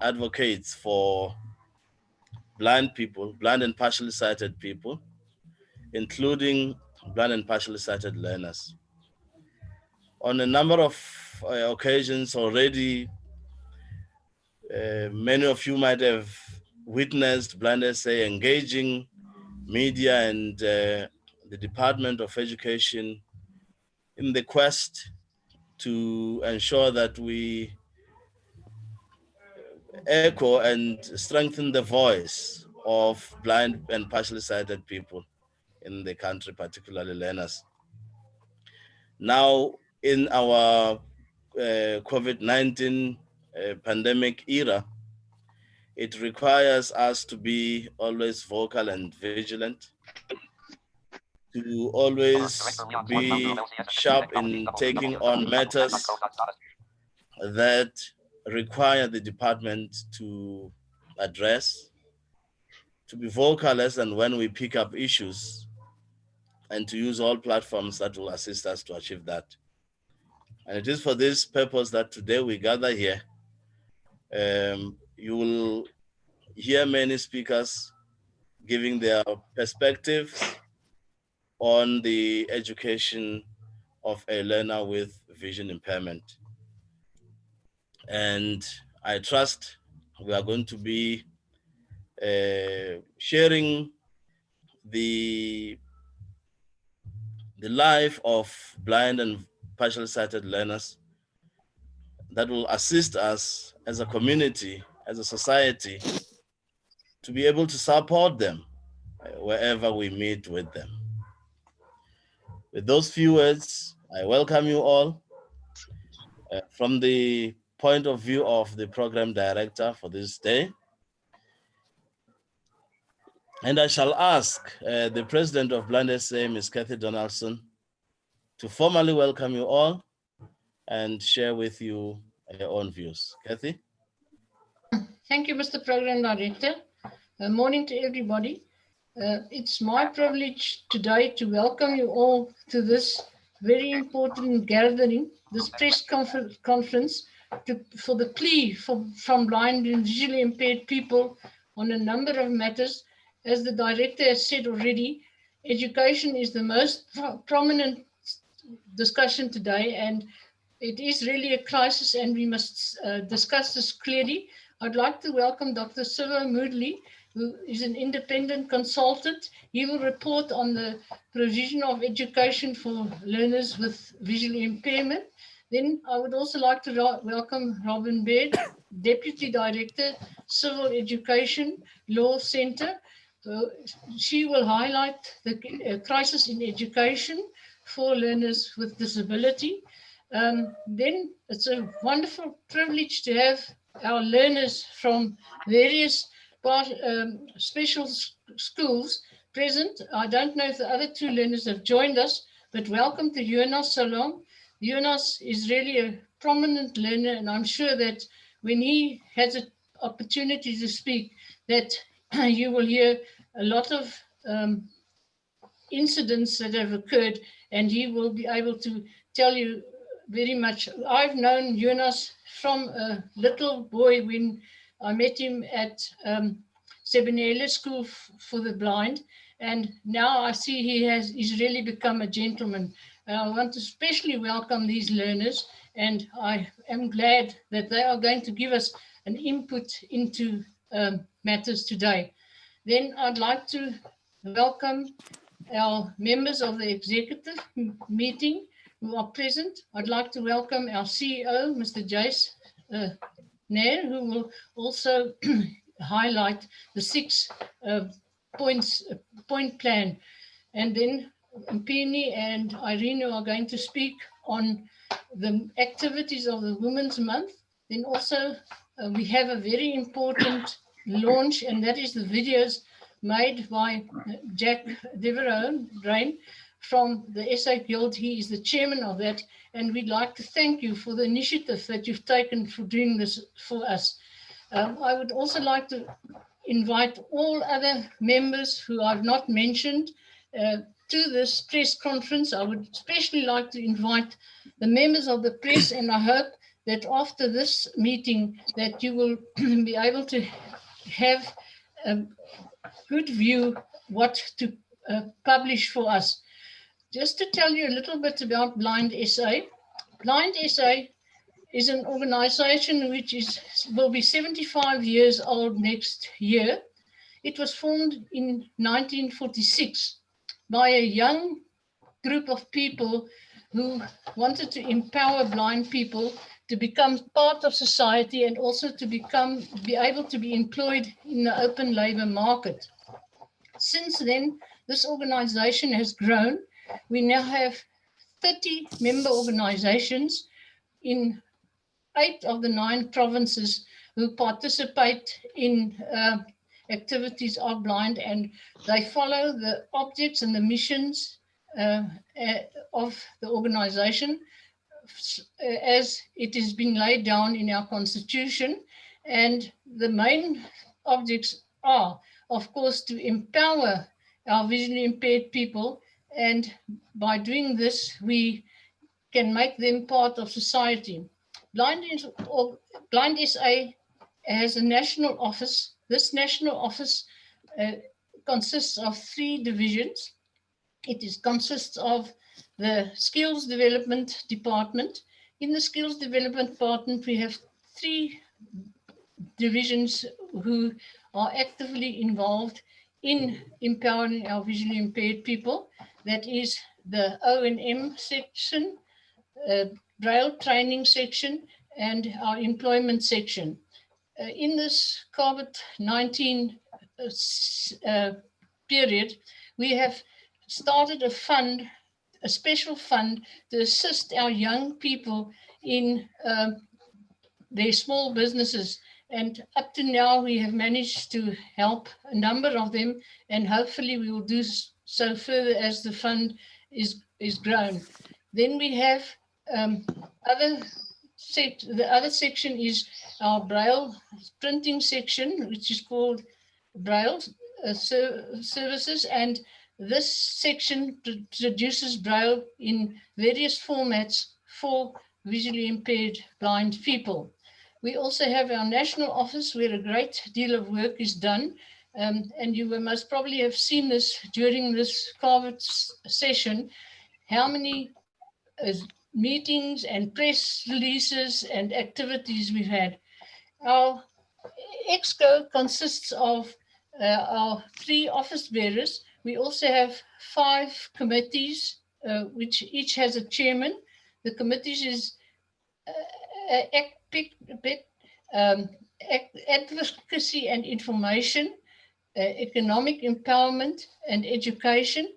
advocates for blind people, blind and partially sighted people, including blind and partially sighted learners. On a number of occasions already, many of you might have witnessed Blind SA engaging media and the Department of Education in the quest to ensure that we echo and strengthen the voice of blind and partially sighted people in the country, particularly learners. Now, in our COVID-19 pandemic era, it requires us to be always vocal and vigilant, to always be sharp in taking on matters that require the department to address, to be vocal as and when we pick up issues, and to use all platforms that will assist us to achieve that. And it is for this purpose that today we gather here. You will hear many speakers giving their perspectives on the education of a learner with vision impairment. And I trust we are going to be sharing the life of blind and partially sighted learners that will assist us as a community, as a society, to be able to support them wherever we meet with them. With those few words, I welcome you all. From the point of view of the program director for this day, and I shall ask the president of Blind SA, Ms. Kathy Donaldson, to formally welcome you all and share with you your own views. Kathy? Thank you, Mr. Program Director. Morning to everybody. It's my privilege today to welcome you all to this very important gathering, this press conference for the plea from blind and visually impaired people on a number of matters. As the director has said already, education is the most prominent discussion today, and it is really a crisis, and we must discuss this clearly. I'd like to welcome Dr. Sivo Moodley, who is an independent consultant. He will report on the provision of education for learners with visual impairment. Then I would also like to welcome Robin Baird, Deputy Director, Civil Education Law Centre. She will highlight the crisis in education for learners with disability. Then it's a wonderful privilege to have our learners from various special schools present. I don't know if the other two learners have joined us, but welcome to Jonas Salom. Jonas is really a prominent learner, and I'm sure that when he has an opportunity to speak, that you will hear a lot of incidents that have occurred, and he will be able to tell you very much. I've known Jonas from a little boy when I met him at Sebenele School for the Blind, and now I see he's really become a gentleman. I want to especially welcome these learners, and I am glad that they are going to give us an input into matters today. Then I'd like to welcome our members of the executive meeting who are present. I'd like to welcome our CEO, Mr. Jace Nair, who will also highlight the 6 point plan. And then Mpini and Irene are going to speak on the activities of the Women's Month. Then also we have a very important launch, and that is the videos made by Jack Devereaux from the SA Guild. He is the chairman of that, and we'd like to thank you for the initiative that you've taken for doing this for us. I would also like to invite all other members who I've not mentioned to this press conference. I would especially like to invite the members of the press, and I hope that after this meeting that you will be able to have a good view what to publish for us. Just to tell you a little bit about Blind SA. Blind SA is an organization which will be 75 years old next year. It was formed in 1946 by a young group of people who wanted to empower blind people to become part of society and also to be able to be employed in the open labor market. Since then, this organization has grown. We now have 30 member organizations in 8 of the 9 provinces who participate in activities of blind, and they follow the objects and the missions of the organization as it has been laid down in our constitution. And the main objects are, of course, to empower our visually impaired people, and by doing this we can make them part of society. Blind SA has a national office. This national office consists of 3 divisions. It consists of the Skills Development Department. In the Skills Development Department, we have 3 divisions who are actively involved in empowering our visually impaired people. That is the O&M section, Braille training section, and our employment section. In this COVID-19 period, we have started a fund, a special fund to assist our young people in their small businesses. And up to now, we have managed to help a number of them, and hopefully we will do so further as the fund is grown. Then we have the other section is our Braille printing section, which is called Braille services, and this section produces Braille in various formats for visually impaired blind people. We also have our national office where a great deal of work is done, and you will most probably have seen this during this COVID session, how many meetings and press releases and activities we've had. Our EXCO consists of our 3 office bearers. We also have 5 committees, which each has a chairman. The committees is advocacy and information, economic empowerment and education,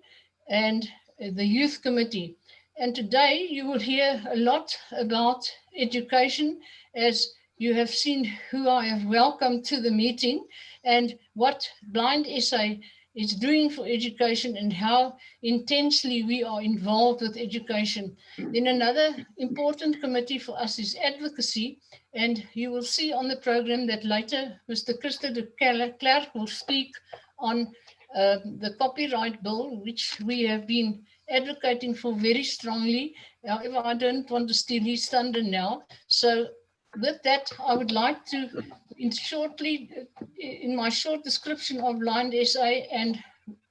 and the youth committee. And today you will hear a lot about education, as you have seen who I have welcomed to the meeting and what Blind SA is doing for education and how intensely we are involved with education. Then another important committee for us is advocacy, and you will see on the program that later Mr. Christa de Klerk will speak on the copyright bill, which we have been advocating for very strongly. However, I don't want to steal his thunder now. So with that, I would like to, in my short description of Blind SA, and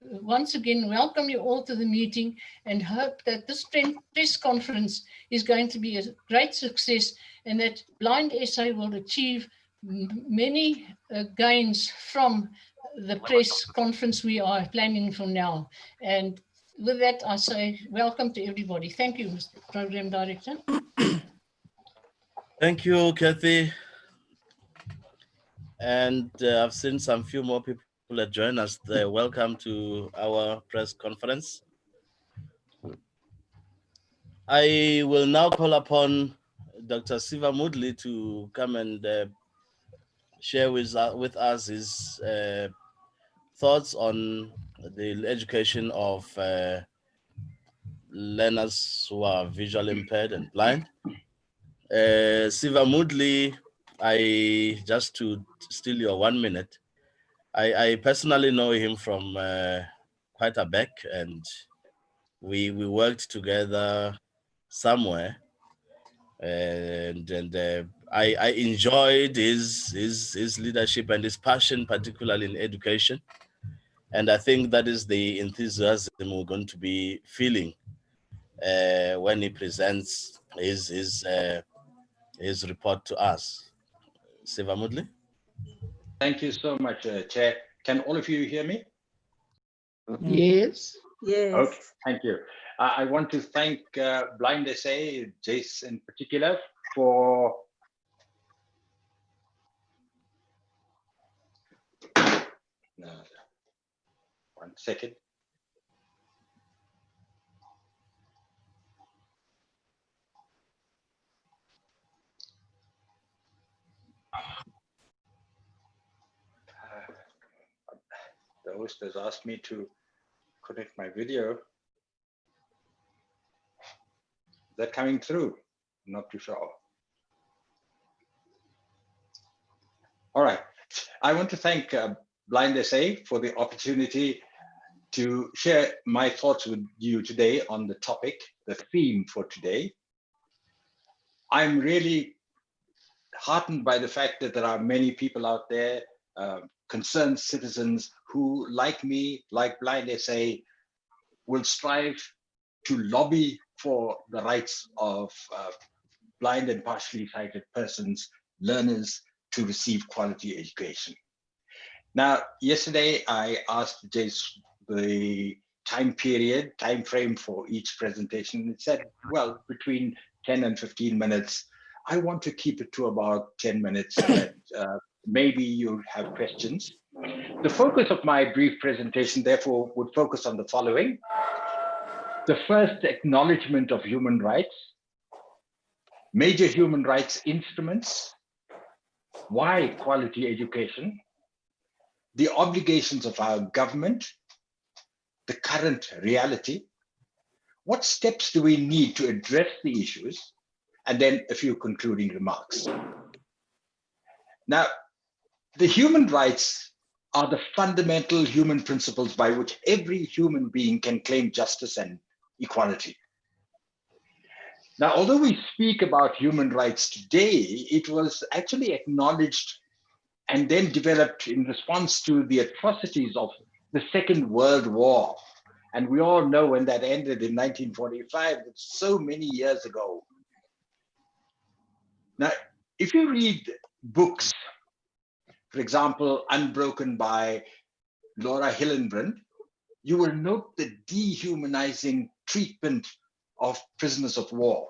once again, welcome you all to the meeting and hope that this press conference is going to be a great success and that Blind SA will achieve many gains from the press conference we are planning for now. And with that, I say welcome to everybody. Thank you, Mr. Program Director. Thank you, Kathy. And I've seen some few more people that join us there. Welcome to our press conference. I will now call upon Dr. Siva Mudli to come and share with us his thoughts on the education of learners who are visually impaired and blind. Siva Mudli, just to steal your 1 minute, I personally know him from quite a back, and we worked together somewhere. and I enjoyed his leadership and his passion, particularly in education. And I think that is the enthusiasm we're going to be feeling when he presents his report to us. Sivamudli? Thank you so much, Chair. Can all of you hear me? Yes. Yes. Okay, thank you. I want to thank Blind SA, Jace in particular, for one second. The host has asked me to connect my video. Is that coming through? I'm not too sure. All right. I want to thank Blind SA for the opportunity to share my thoughts with you today on the topic, the theme for today. I'm really heartened by the fact that there are many people out there, concerned citizens who, like me, like Blind SA, will strive to lobby for the rights of blind and partially sighted persons, learners, to receive quality education. Now, yesterday I asked Jace the time frame for each presentation. It said, well, between 10 and 15 minutes. I want to keep it to about 10 minutes so that maybe you have questions. The focus of my brief presentation, therefore, would focus on the following. The first, acknowledgement of human rights, major human rights instruments, why quality education, the obligations of our government, the current reality, what steps do we need to address the issues, and then a few concluding remarks. Now, the human rights are the fundamental human principles by which every human being can claim justice and equality. Now, although we speak about human rights today, it was actually acknowledged and then developed in response to the atrocities of the Second World War. And we all know when that ended in 1945, it's so many years ago. Now, if you read books, for example, Unbroken by Laura Hillenbrand, you will note the dehumanizing treatment of prisoners of war.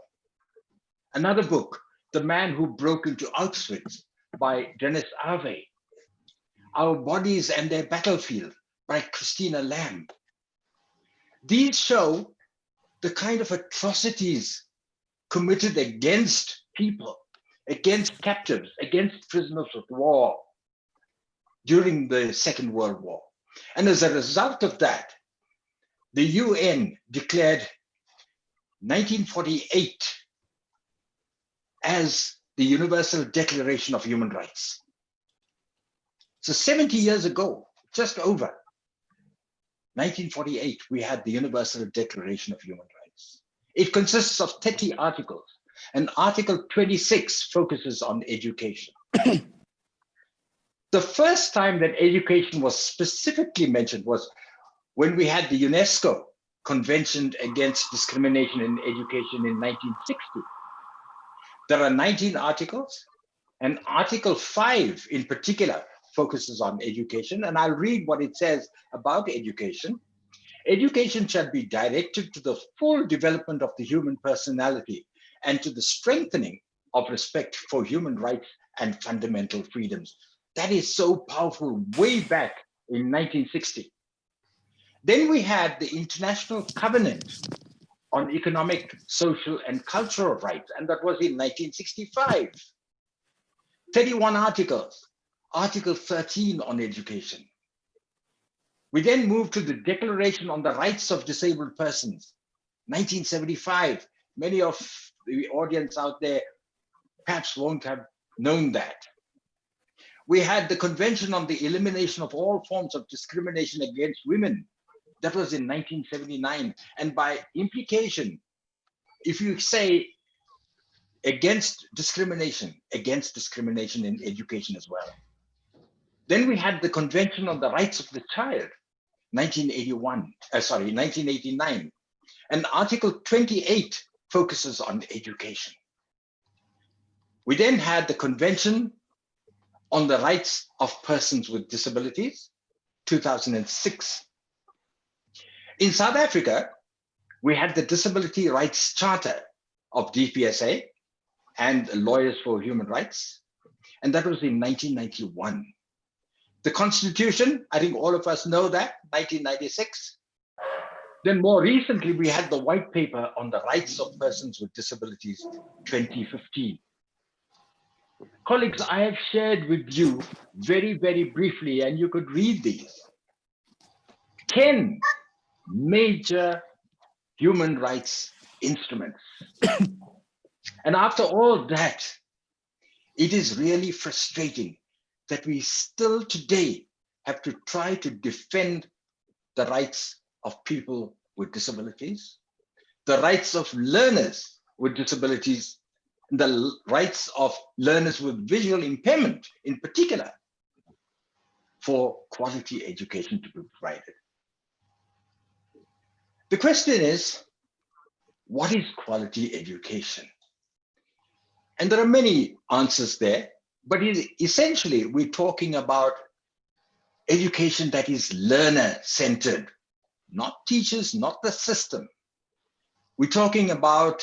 Another book, The Man Who Broke into Auschwitz by Dennis Arvey. Our Bodies and Their Battlefield by Christina Lamb. These show the kind of atrocities committed against people, against captives, against prisoners of war during the Second World War. And as a result of that, the UN declared 1948 as the Universal Declaration of Human Rights. So 70 years ago, just over, 1948, we had the Universal Declaration of Human Rights. It consists of 30 articles, and Article 26 focuses on education. The first time that education was specifically mentioned was when we had the UNESCO Convention Against Discrimination in Education in 1960. There are 19 articles, and Article 5 in particular focuses on education, and I'll read what it says about education. Education shall be directed to the full development of the human personality and to the strengthening of respect for human rights and fundamental freedoms. That is so powerful, way back in 1960. Then we had the International Covenant on Economic, Social, and Cultural Rights, and that was in 1965. 31 articles, Article 13 on education. We then moved to the Declaration on the Rights of Disabled Persons, 1975. Many of the audience out there perhaps won't have known that. We had the Convention on the Elimination of All Forms of Discrimination Against Women. That was in 1979. And by implication, if you say against discrimination in education as well. Then we had the Convention on the Rights of the Child, 1989, and Article 28 focuses on education. We then had the Convention on the Rights of Persons with Disabilities, 2006. In South Africa, we had the Disability Rights Charter of DPSA and Lawyers for Human Rights, and that was in 1991. The Constitution, I think all of us know that, 1996. Then more recently, we had the White Paper on the Rights of Persons with Disabilities, 2015. Colleagues, I have shared with you very, very briefly, and you could read these, 10 major human rights instruments. And after all that, it is really frustrating that we still today have to try to defend the rights of people with disabilities, the rights of learners with disabilities, the rights of learners with visual impairment in particular, for quality education to be provided. The question is, what is quality education? And there are many answers there, but essentially we're talking about education that is learner-centered, not teachers, not the system. We're talking about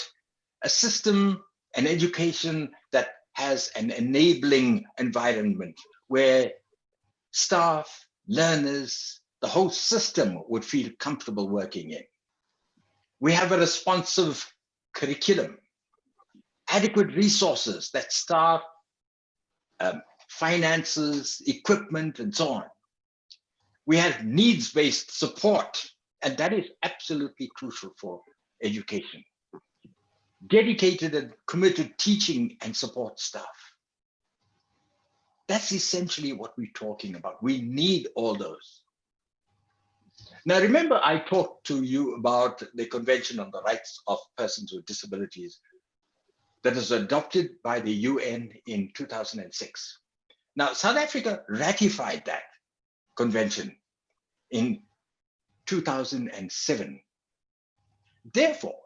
a system, an education that has an enabling environment where staff, learners, the whole system would feel comfortable working in. We have a responsive curriculum, adequate resources that staff, finances, equipment, and so on. We have needs-based support, and that is absolutely crucial for education. Dedicated and committed teaching and support staff. That's essentially what we're talking about. We need all those. Now, remember, I talked to you about the Convention on the Rights of Persons with Disabilities that was adopted by the UN in 2006. Now, South Africa ratified that convention in 2007. Therefore,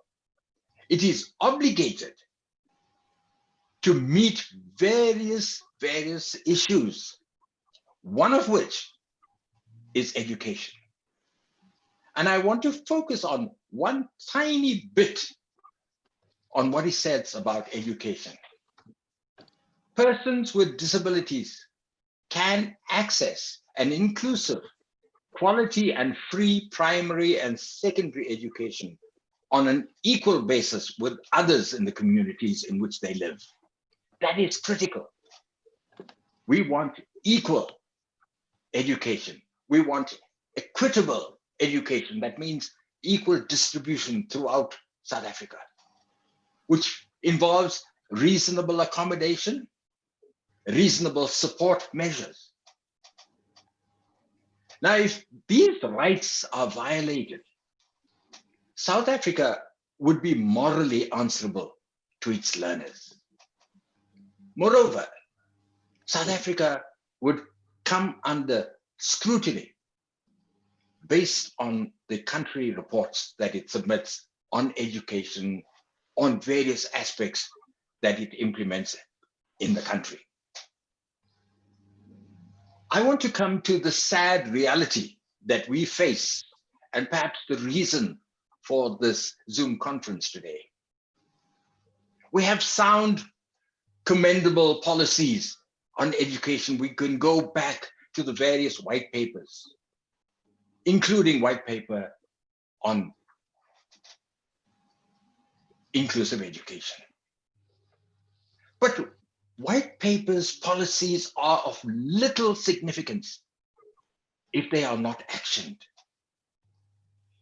it is obligated to meet various issues, one of which is education. And I want to focus on one tiny bit on what he says about education. Persons with disabilities can access an inclusive, quality and free primary and secondary education on an equal basis with others in the communities in which they live. That is critical. We want equal education. We want equitable education. That means equal distribution throughout South Africa, which involves reasonable accommodation, reasonable support measures. Now, if these rights are violated, South Africa would be morally answerable to its learners. Moreover, South Africa would come under scrutiny based on the country reports that it submits on education, on various aspects that it implements in the country. I want to come to the sad reality that we face, and perhaps the reason for this Zoom conference today. We have sound, commendable policies on education. We can go back to the various white papers, including white paper on inclusive education. But white papers' policies are of little significance if they are not actioned.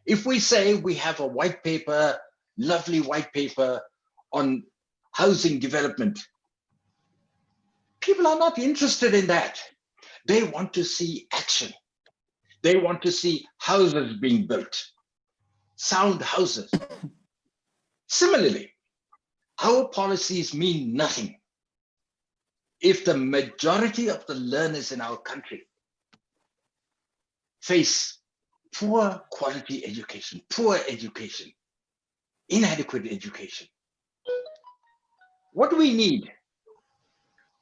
If we say we have a white paper, lovely white paper on housing development, people are not interested in that. They want to see action. They want to see houses being built, sound houses. Similarly, Our policies mean nothing if the majority of the learners in our country face poor quality education, inadequate education. What do we need?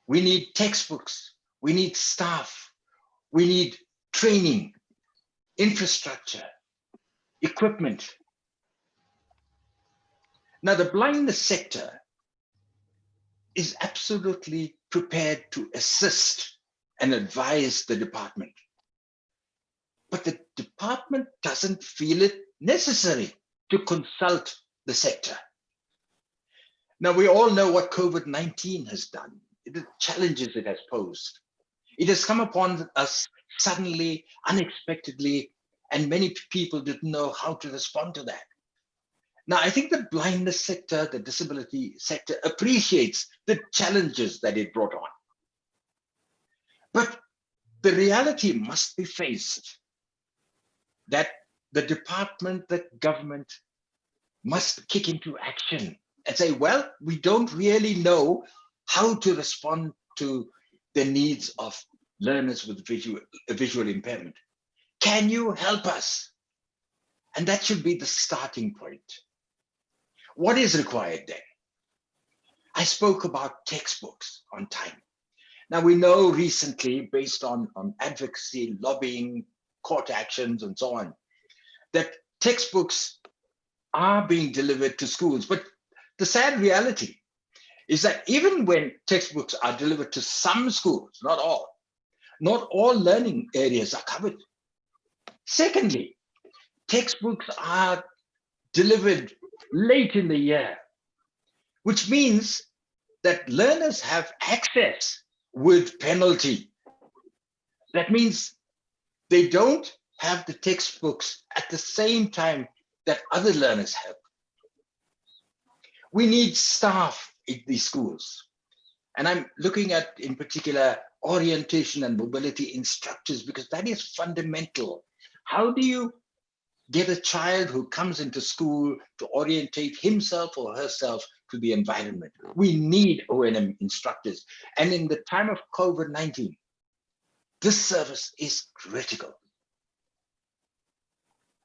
We need textbooks, we need staff, we need training, infrastructure, equipment. Now, the blindness sector is absolutely prepared to assist and advise the department. But the department doesn't feel it necessary to consult the sector. Now, we all know what COVID-19 has done, the challenges it has posed. It has come upon us suddenly, unexpectedly, and many people didn't know how to respond to that. Now, I think the blindness sector, the disability sector appreciates the challenges that it brought on. But the reality must be faced that the department, the government must kick into action and say, well, we don't really know how to respond to the needs of learners with visual impairment. Can you help us? And that should be the starting point. What is required then? I spoke about textbooks on time. Now, we know recently, based on advocacy, lobbying, court actions, and so on, that textbooks are being delivered to schools. But the sad reality is that even when textbooks are delivered to some schools, not all learning areas are covered. Secondly, textbooks are delivered late in the year, which means that learners have access with penalty. That means they don't have the textbooks at the same time that other learners have. We need staff in these schools. And I'm looking at, in particular, orientation and mobility instructors, because that is fundamental. How do you get a child who comes into school to orientate himself or herself to the environment? We need O&M instructors. And in the time of COVID-19, this service is critical.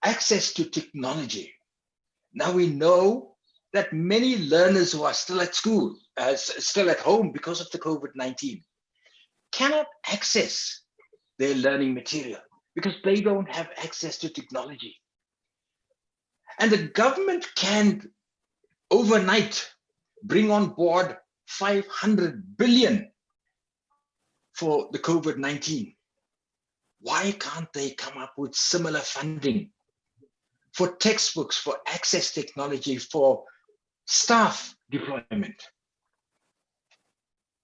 Access to technology. Now we know that many learners who are still at school, still at home because of the COVID-19, cannot access their learning material because they don't have access to technology. And the government can overnight bring on board 500 billion for the COVID-19. Why can't they come up with similar funding for textbooks, for access technology, for staff deployment?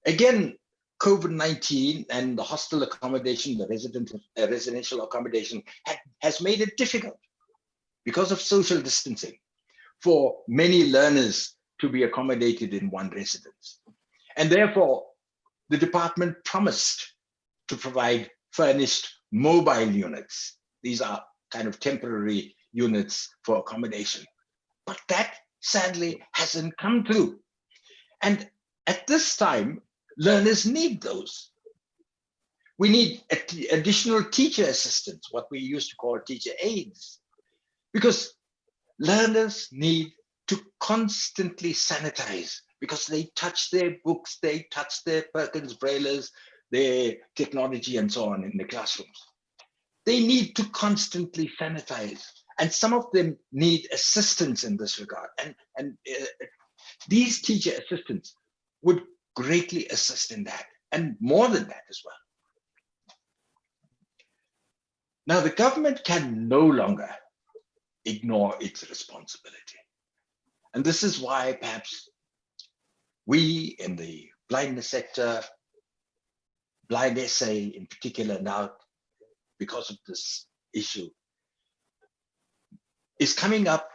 Again, COVID-19 and the hostel accommodation, the residential accommodation has made it difficult because of social distancing for many learners to be accommodated in one residence. And therefore, the department promised to provide furnished mobile units. These are kind of temporary units for accommodation. But that sadly hasn't come through. And at this time, learners need those. We need additional teacher assistants, what we used to call teacher aides, because learners need to constantly sanitize because they touch their books, they touch their Perkins Braillers, their technology and so on in the classrooms. They need to constantly sanitize, and some of them need assistance in this regard. And these teacher assistants would greatly assist in that, and more than that as well. Now, the government can no longer ignore its responsibility. And this is why perhaps we in the blindness sector, Blind SA in particular now, because of this issue, is coming up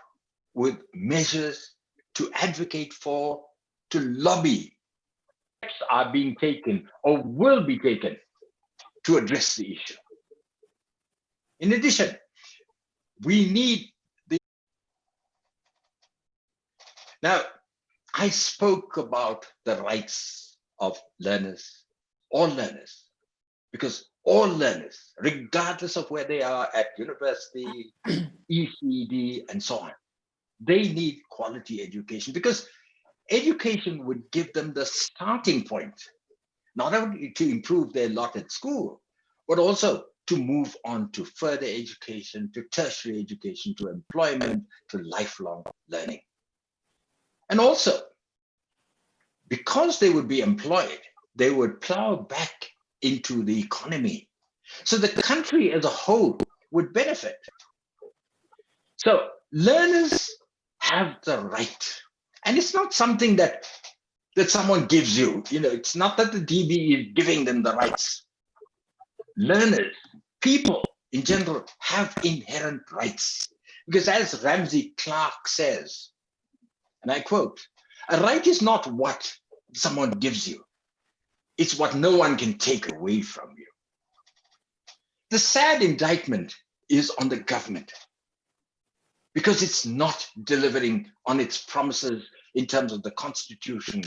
with measures to advocate for, to lobby. Steps are being taken or will be taken to address the issue. In addition, we need the... Now, I spoke about the rights of learners, all learners, because all learners, regardless of where they are at university, ECD, and so on, they need quality education, because education would give them the starting point, not only to improve their lot at school, but also to move on to further education, to tertiary education, to employment, to lifelong learning. And also, because they would be employed, they would plow back into the economy. So the country as a whole would benefit. So learners have the right. And it's not something that someone gives you. You know, it's not that the DB is giving them the rights. Learners, people in general, have inherent rights. Because as Ramsey Clark says, and I quote, "A right is not what someone gives you. It's what no one can take away from you." The sad indictment is on the government, because it's not delivering on its promises in terms of the Constitution,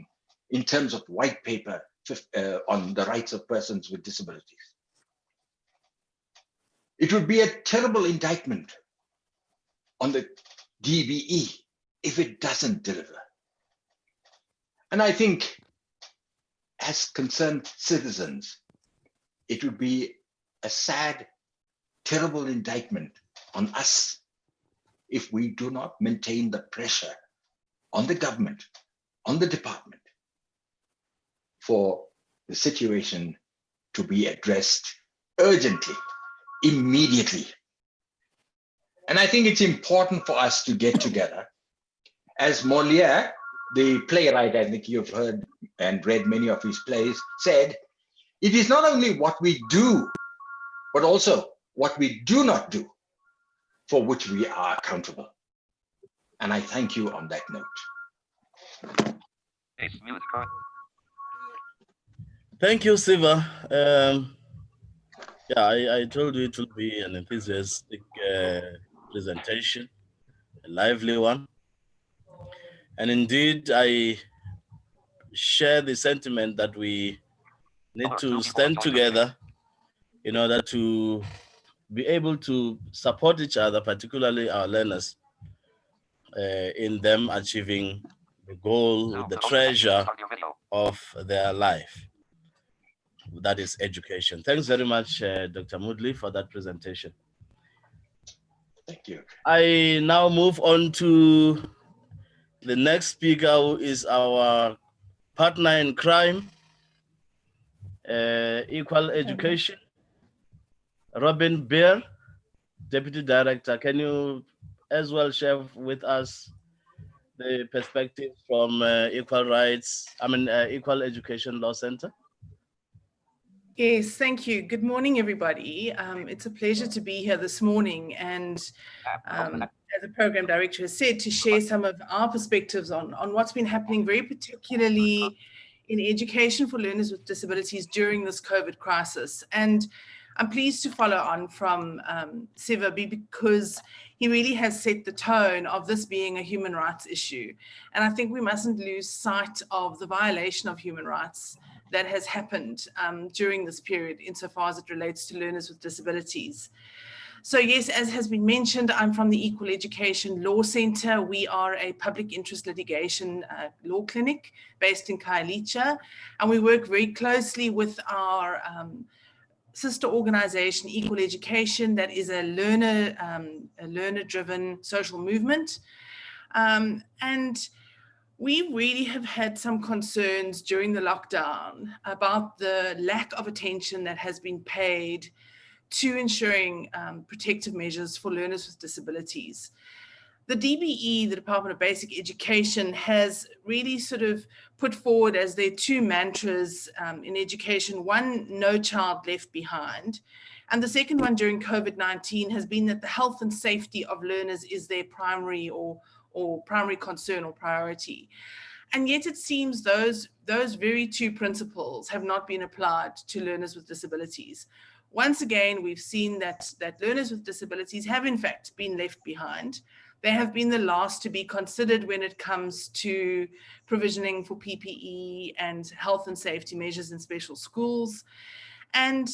in terms of white paper on the rights of persons with disabilities. It would be a terrible indictment on the DBE if it doesn't deliver. And I think, as concerned citizens, it would be a sad, terrible indictment on us if we do not maintain the pressure on the government, on the department, for the situation to be addressed urgently, immediately. And I think it's important for us to get together. As Molière, the playwright, I think you've heard and read many of his plays, said, it is not only what we do, but also what we do not do for which we are accountable. And I thank you on that note. Thank you, Siva. Yeah, I told you it will be an enthusiastic presentation, a lively one. And indeed, I share the sentiment that we need to stand together in order to be able to support each other, particularly our learners, in them achieving the goal, the treasure of their life. That is education. Thanks very much, Dr. Moodley, for that presentation. Thank you. I now move on to the next speaker, who is our partner in crime, Equal Education, Robin Beer, Deputy Director. Can you as well share with us the perspective from Equal Education Law Center? Yes, thank you. Good morning, everybody. It's a pleasure to be here this morning and, as the program director has said, to share some of our perspectives on what's been happening, very particularly in education for learners with disabilities during this COVID crisis. And I'm pleased to follow on from Siva, because he really has set the tone of this being a human rights issue. And I think we mustn't lose sight of the violation of human rights that has happened during this period insofar as it relates to learners with disabilities. So yes, as has been mentioned, I'm from the Equal Education Law Center. We are a public interest litigation law clinic based in Khayelitsha, and we work very closely with our sister organization, Equal Education, that is a learner-driven social movement. And we really have had some concerns during the lockdown about the lack of attention that has been paid to ensuring protective measures for learners with disabilities. The DBE, the Department of Basic Education, has really sort of put forward as their two mantras in education, one, no child left behind. And the second one during COVID-19 has been that the health and safety of learners is their primary or primary concern or priority. And yet it seems those very two principles have not been applied to learners with disabilities. Once again, we've seen that learners with disabilities have in fact been left behind. They have been the last to be considered when it comes to provisioning for PPE and health and safety measures in special schools. And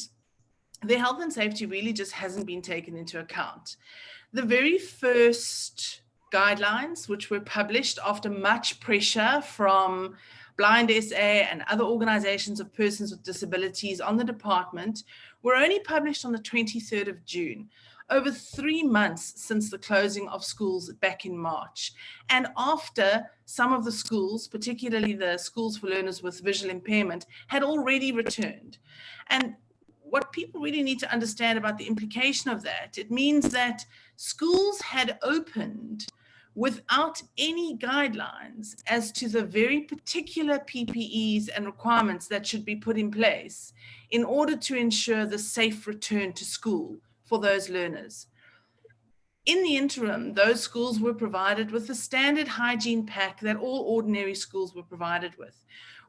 their health and safety really just hasn't been taken into account. The very first guidelines, which were published after much pressure from Blind SA and other organizations of persons with disabilities on the department, were only published on the 23rd of June, over 3 months since the closing of schools back in March. And after some of the schools, particularly the schools for learners with visual impairment, had already returned. And what people really need to understand about the implication of that, it means that schools had opened without any guidelines as to the very particular PPEs and requirements that should be put in place in order to ensure the safe return to school for those learners. In the interim, those schools were provided with the standard hygiene pack that all ordinary schools were provided with,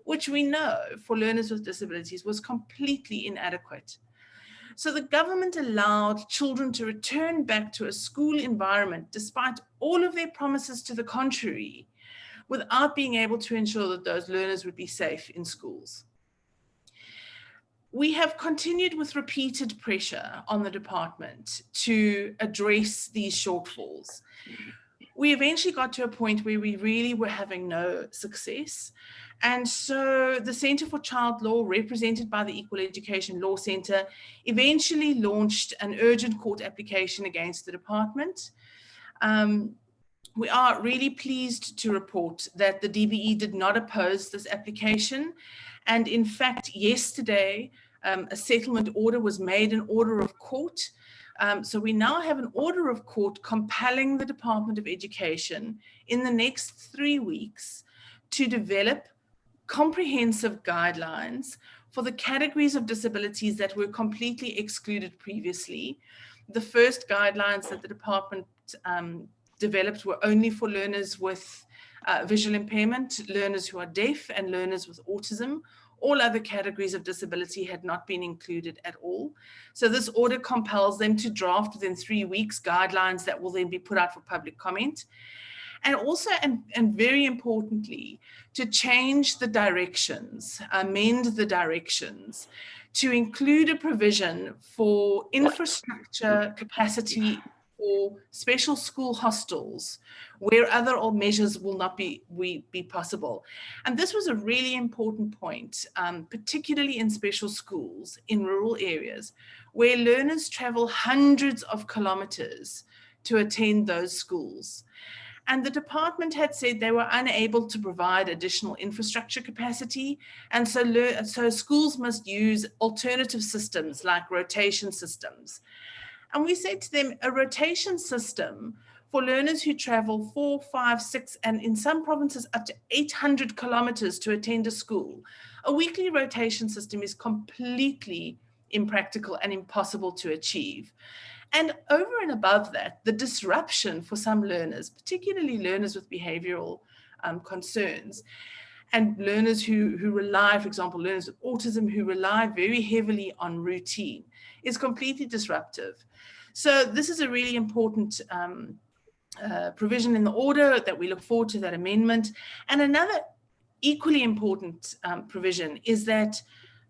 which we know for learners with disabilities was completely inadequate. So the government allowed children to return back to a school environment despite all of their promises to the contrary, without being able to ensure that those learners would be safe in schools. We have continued with repeated pressure on the department to address these shortfalls. We eventually got to a point where we really were having no success. And so the Centre for Child Law, represented by the Equal Education Law Centre, eventually launched an urgent court application against the department. We are really pleased to report that the DBE did not oppose this application. And in fact, yesterday, a settlement order was made, an order of court. So we now have an order of court compelling the Department of Education in the next 3 weeks to develop comprehensive guidelines for the categories of disabilities that were completely excluded previously. The first guidelines that the department developed were only for learners with visual impairment, learners who are deaf, and learners with autism. All other categories of disability had not been included at all. So this order compels them to draft within 3 weeks guidelines that will then be put out for public comment. And also, and very importantly, to change the directions, amend the directions, to include a provision for infrastructure capacity for special school hostels where other measures will not be possible. And this was a really important point, particularly in special schools in rural areas where learners travel hundreds of kilometers to attend those schools. And the department had said they were unable to provide additional infrastructure capacity. And so schools must use alternative systems like rotation systems. And we said to them, a rotation system for learners who travel 4, 5, 6, and in some provinces up to 800 kilometers to attend a school. A weekly rotation system is completely impractical and impossible to achieve. And over and above that, the disruption for some learners, particularly learners with behavioral concerns, and learners who rely, for example, learners with autism who rely very heavily on routine, is completely disruptive. So this is a really important provision in the order that we look forward to that amendment. And another equally important provision is that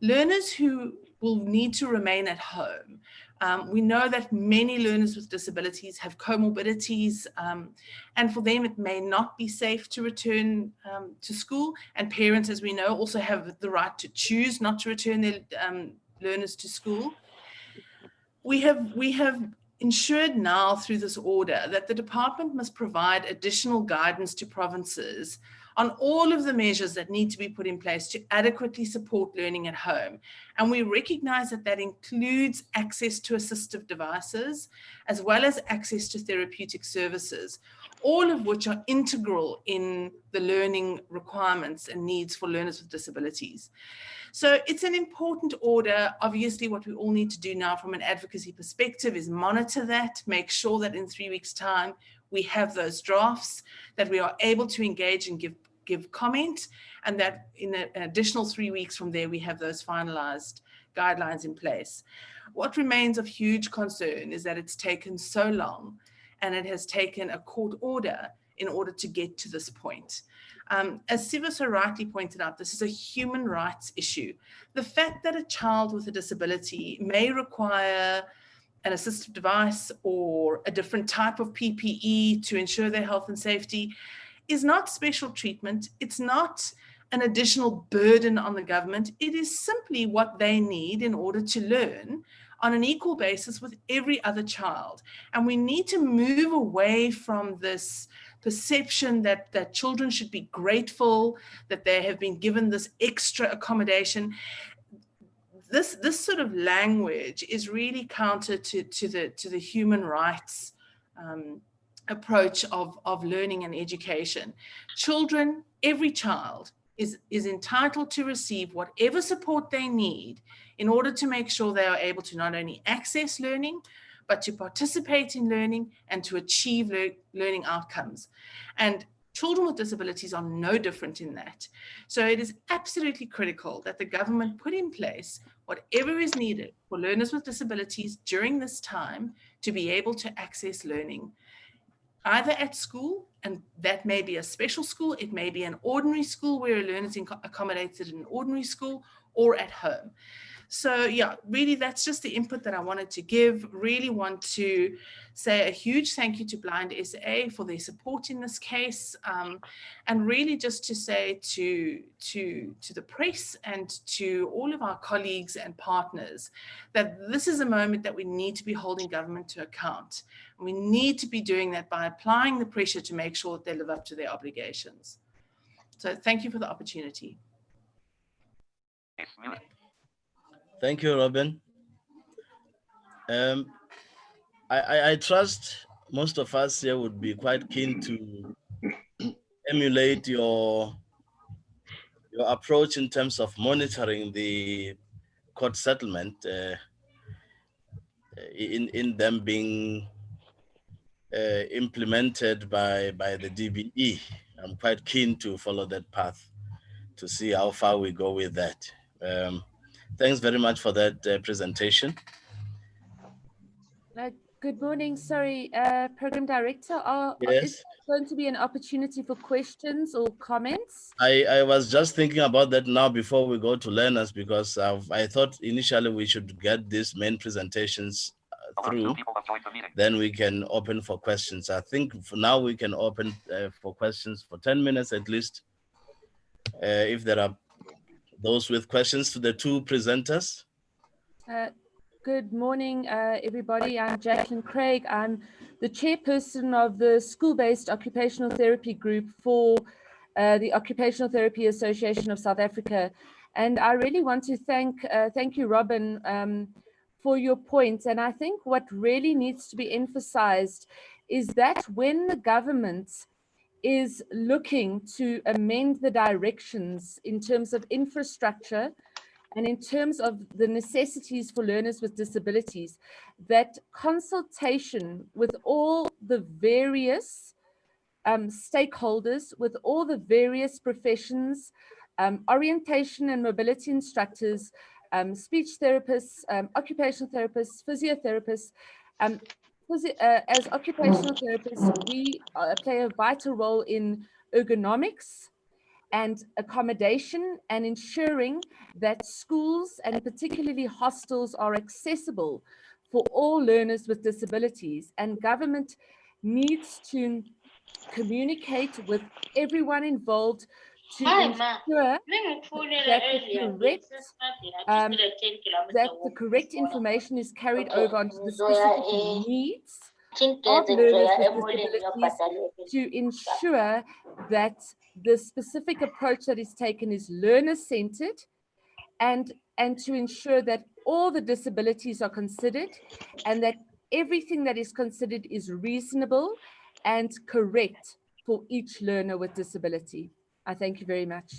learners who will need to remain at home. We know that many learners with disabilities have comorbidities, and for them it may not be safe to return to school. And parents, as we know, also have the right to choose not to return their learners to school. We have ensured now through this order that the department must provide additional guidance to provinces on all of the measures that need to be put in place to adequately support learning at home. And we recognize that that includes access to assistive devices, as well as access to therapeutic services, all of which are integral in the learning requirements and needs for learners with disabilities. So it's an important order. Obviously, what we all need to do now from an advocacy perspective is monitor that, make sure that in 3 weeks' time, we have those drafts, that we are able to engage and give comment, and that in an additional 3 weeks from there, we have those finalized guidelines in place. What remains of huge concern is that it's taken so long, and it has taken a court order in order to get to this point. As Siva so rightly pointed out, this is a human rights issue. The fact that a child with a disability may require an assistive device or a different type of PPE to ensure their health and safety is not special treatment. It's not an additional burden on the government. It is simply what they need in order to learn on an equal basis with every other child. And we need to move away from this perception that children should be grateful that they have been given this extra accommodation. This sort of language is really counter to the human rights approach of learning and education. Children, every child is entitled to receive whatever support they need in order to make sure they are able to not only access learning, but to participate in learning and to achieve learning outcomes. And children with disabilities are no different in that. So it is absolutely critical that the government put in place whatever is needed for learners with disabilities during this time to be able to access learning, either at school, and that may be a special school, it may be an ordinary school where a learner is accommodated in an ordinary school, or at home. So yeah, really that's just the input that I wanted to give. Really want to say a huge thank you to Blind SA for their support in this case, and really just to say to the press and to all of our colleagues and partners that this is a moment that we need to be holding government to account. And we need to be doing that by applying the pressure to make sure that they live up to their obligations. So thank you for the opportunity. Thank you, Robin. I trust most of us here would be quite keen to emulate your approach in terms of monitoring the court settlement in them being implemented by the DBE. I'm quite keen to follow that path to see how far we go with that. Thanks very much for that presentation. Good morning. Sorry, Program Director. Yes. Is there going to be an opportunity for questions or comments? I was just thinking about that now before we go to learners, because I thought initially we should get these main presentations through, then we can open for questions. I think for now we can open for questions for 10 minutes at least. If there are those with questions to the two presenters. Good morning, everybody. I'm Jacqueline Craig. I'm the chairperson of the school-based occupational therapy group for the Occupational Therapy Association of South Africa. And I really want to thank you, Robin, for your points. And I think what really needs to be emphasized is that when the government is looking to amend the directions in terms of infrastructure and in terms of the necessities for learners with disabilities, that consultation with all the various stakeholders, with all the various professions, orientation and mobility instructors, speech therapists, occupational therapists, physiotherapists. As occupational therapists, we play a vital role in ergonomics and accommodation and ensuring that schools and particularly hostels are accessible for all learners with disabilities. And government needs to communicate with everyone involved to ensure that the correct information is carried over onto the specific needs of learners with disabilities to ensure that the specific approach that is taken is learner-centered and to ensure that all the disabilities are considered and that everything that is considered is reasonable and correct for each learner with disability. I thank you very much.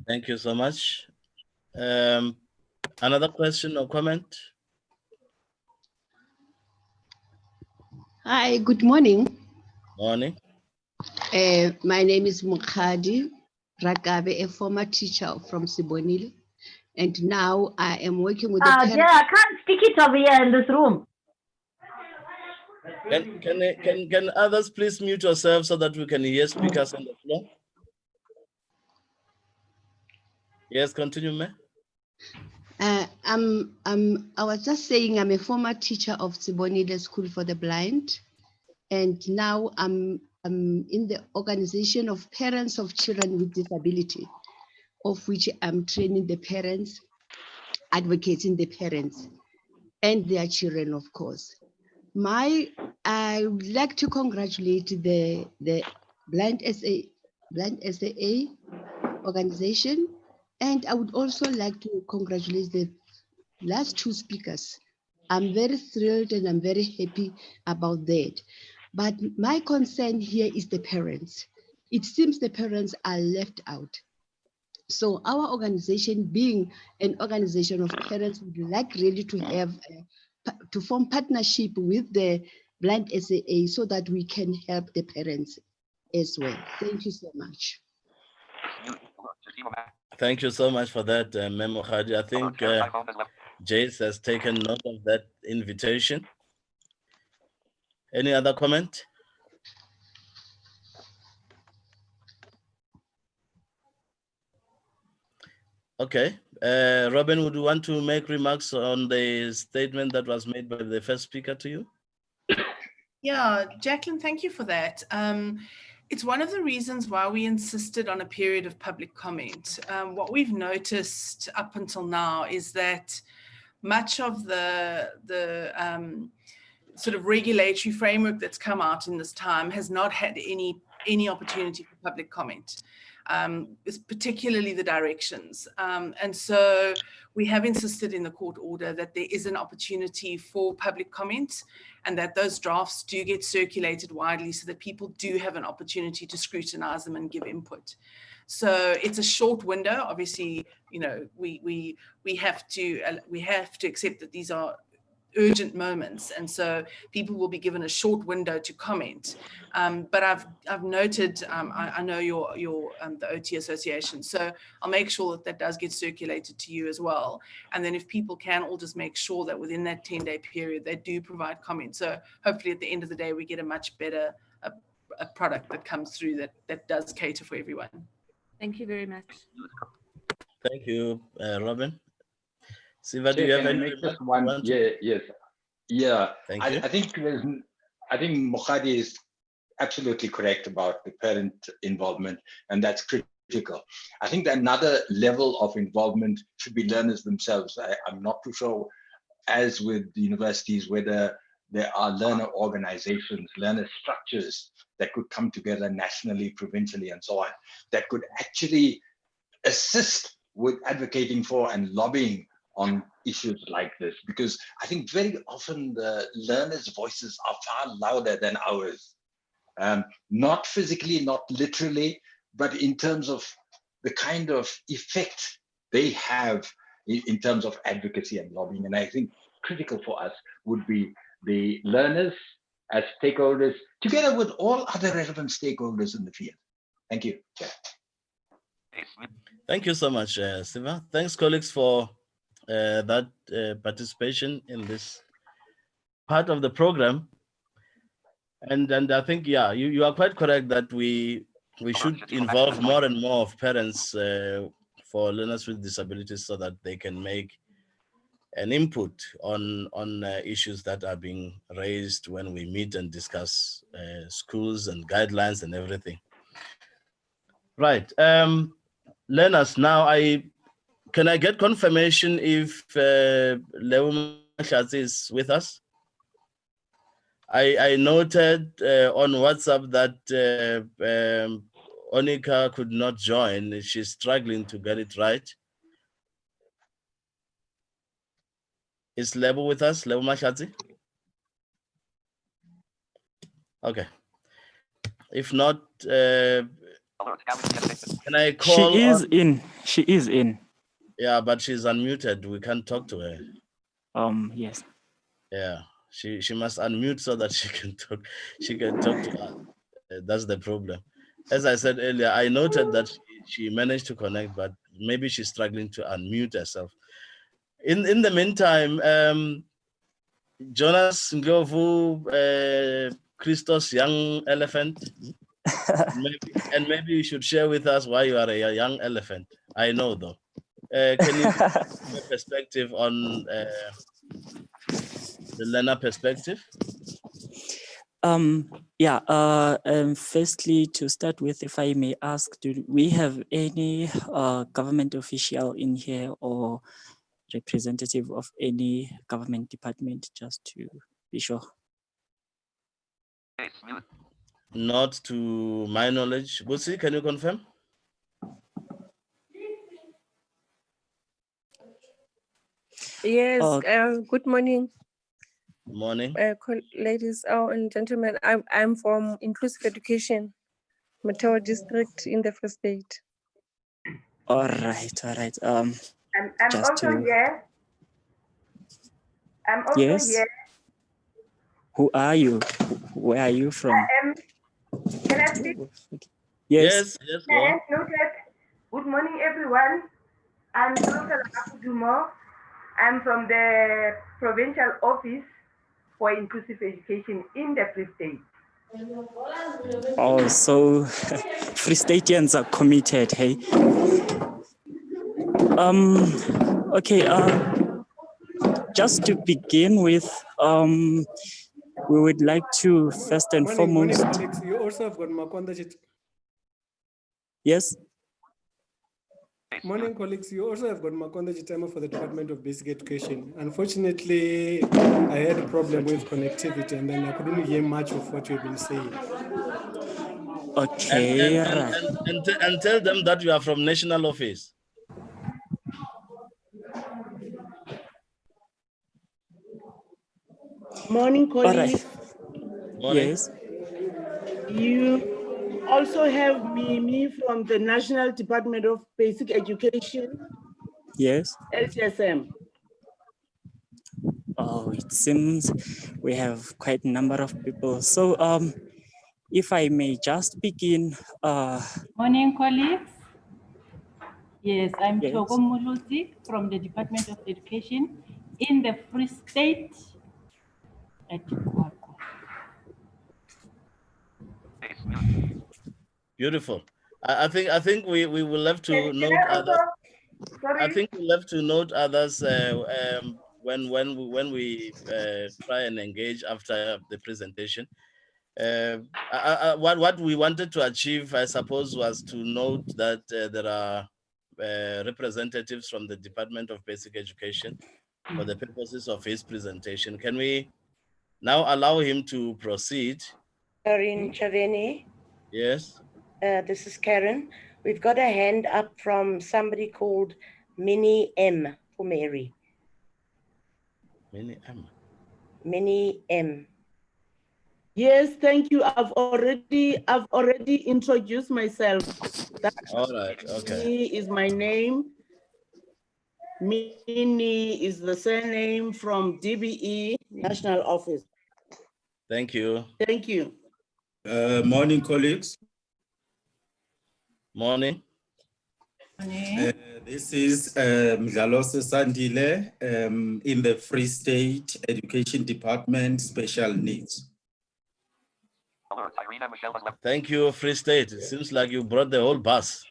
Thank you so much. Another question or comment? Hi, good morning. Morning. My name is Mukhadi Rakabe, a former teacher from Sibonile, and now I am working with the yeah, I can't stick it over here in this room. Can others please mute yourselves so that we can hear speakers on the floor? Yes, continue, ma'am. I was just saying I'm a former teacher of Sibonile School for the Blind, and now I'm in the organization of parents of children with disability, of which I'm training the parents, advocating the parents and their children, of course. I would like to congratulate the Blind SAA organization, and I would also like to congratulate the last two speakers. I'm very thrilled and I'm very happy about that. But my concern here is the parents. It seems the parents are left out. So our organization, being an organization of parents, would like really to have to form partnership with the Blind SAA so that we can help the parents as well. Thank you so much. Thank you so much for that, Memo Khadi. I think Jace has taken note of that invitation. Any other comment? Okay. Robin, would you want to make remarks on the statement that was made by the first speaker to you? Yeah, Jacqueline, thank you for that. It's one of the reasons why we insisted on a period of public comment. What we've noticed up until now is that much of the sort of regulatory framework that's come out in this time has not had any opportunity for public comment, particularly the directions. And so we have insisted in the court order that there is an opportunity for public comment and that those drafts do get circulated widely so that people do have an opportunity to scrutinize them and give input. So it's a short window. Obviously, you know, we have to accept that these are urgent moments, and so people will be given a short window to comment. But I've noted, I know your the OT Association, so I'll make sure that does get circulated to you as well. And then if people can all just make sure that within that 10-day period they do provide comments. So hopefully at the end of the day we get a much better a product that comes through that does cater for everyone. Thank you very much. Thank you, Robin. Siva, do you have any make this one? Yeah. Thank you. I think Mokhadi is absolutely correct about the parent involvement, and that's critical. I think that another level of involvement should be learners themselves. I'm not too sure, as with the universities, whether there are learner organizations, learner structures that could come together nationally, provincially, and so on, that could actually assist with advocating for and lobbying on issues like this, because I think very often the learners' voices are far louder than ours. Not physically, not literally, but in terms of the kind of effect they have in terms of advocacy and lobbying. And I think critical for us would be the learners as stakeholders, together with all other relevant stakeholders in the field. Thank you, Chair. Thank you so much, Siva. Thanks, colleagues, for that participation in this part of the program. And I think, yeah, you are quite correct that we should involve more and more of parents for learners with disabilities so that they can make an input on issues that are being raised when we meet and discuss schools and guidelines and everything. Right. Learners, now can I get confirmation if Leuma Shatsi is with us? I noted on WhatsApp that Onika could not join. She's struggling to get it right. Is Lebo with us, Leuma Shatsi? Okay. If not, can I call? She is in. She is in. Yeah, but she's unmuted. We can't talk to her. Yes. Yeah, she must unmute so that she can talk. She can talk to us. That's the problem. As I said earlier, I noted that she managed to connect, but maybe she's struggling to unmute herself. In the meantime, Jonas Ngovu, Christos young elephant. Maybe you should share with us why you are a young elephant. I know though. Can you give a perspective on the learner perspective? Firstly, to start with, if I may ask, do we have any government official in here or representative of any government department, just to be sure? Not to my knowledge. Busi, can you confirm? Yes, good morning. Morning. Ladies and gentlemen. I'm from Inclusive Education, Mateo District in the Free State. All right. I'm just also to... here. I'm also Yes. here. Who are you? Where are you from? Can I speak? Yes. Yes, go on. Noted. Good morning, everyone. I'm Dr. Dumo. I'm from the Provincial Office for Inclusive Education in the Free State. Oh, so Free Stateans are committed, hey? Okay, just to begin with, we would like to first and foremost... Morning, Alex. You also have got Makonda. Yes? Morning, colleagues. You also have got Makonda Chitama for the Department of Basic Education. Unfortunately, I had a problem with connectivity and then I couldn't hear much of what you've been saying. Okay, and tell them that you are from National Office. Morning, colleagues. Morning. Yes. You also have me from the National Department of Basic Education. Yes. LTSM. Oh, it seems we have quite a number of people. So, if I may just begin. Morning, colleagues. Yes, I'm Yes. Togo Mulusi from the Department of Education in the Free State at Kwakwa. Beautiful. I think we will have to note others. I think we'll have to note others when we try and engage after the presentation. What we wanted to achieve, I suppose, was to note that there are representatives from the Department of Basic Education for the purposes of his presentation. Can we now allow him to proceed? Karen Chaveni. Yes. This is Karen. We've got a hand up from somebody called Minnie M for Mary. Minnie M. Minnie M. Yes, thank you. I've already introduced myself. All right. Okay. Minnie is my name. Minnie is the surname from DBE National Office. Thank you. Thank you. Morning, colleagues. Morning. This is Mdlalose Sandile in the Free State Education Department, Special Needs. Thank you, Free State. It seems like you brought the whole bus.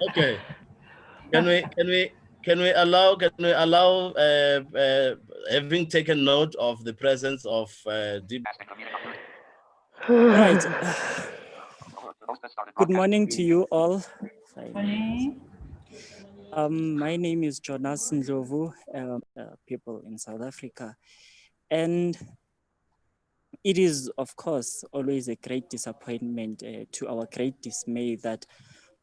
Okay. Can we allow having taken note of the presence of deep... Right. Good morning to you all. Morning. My name is Jonas Ndlovu, people in South Africa. And it is, of course, always a great disappointment, to our great dismay, that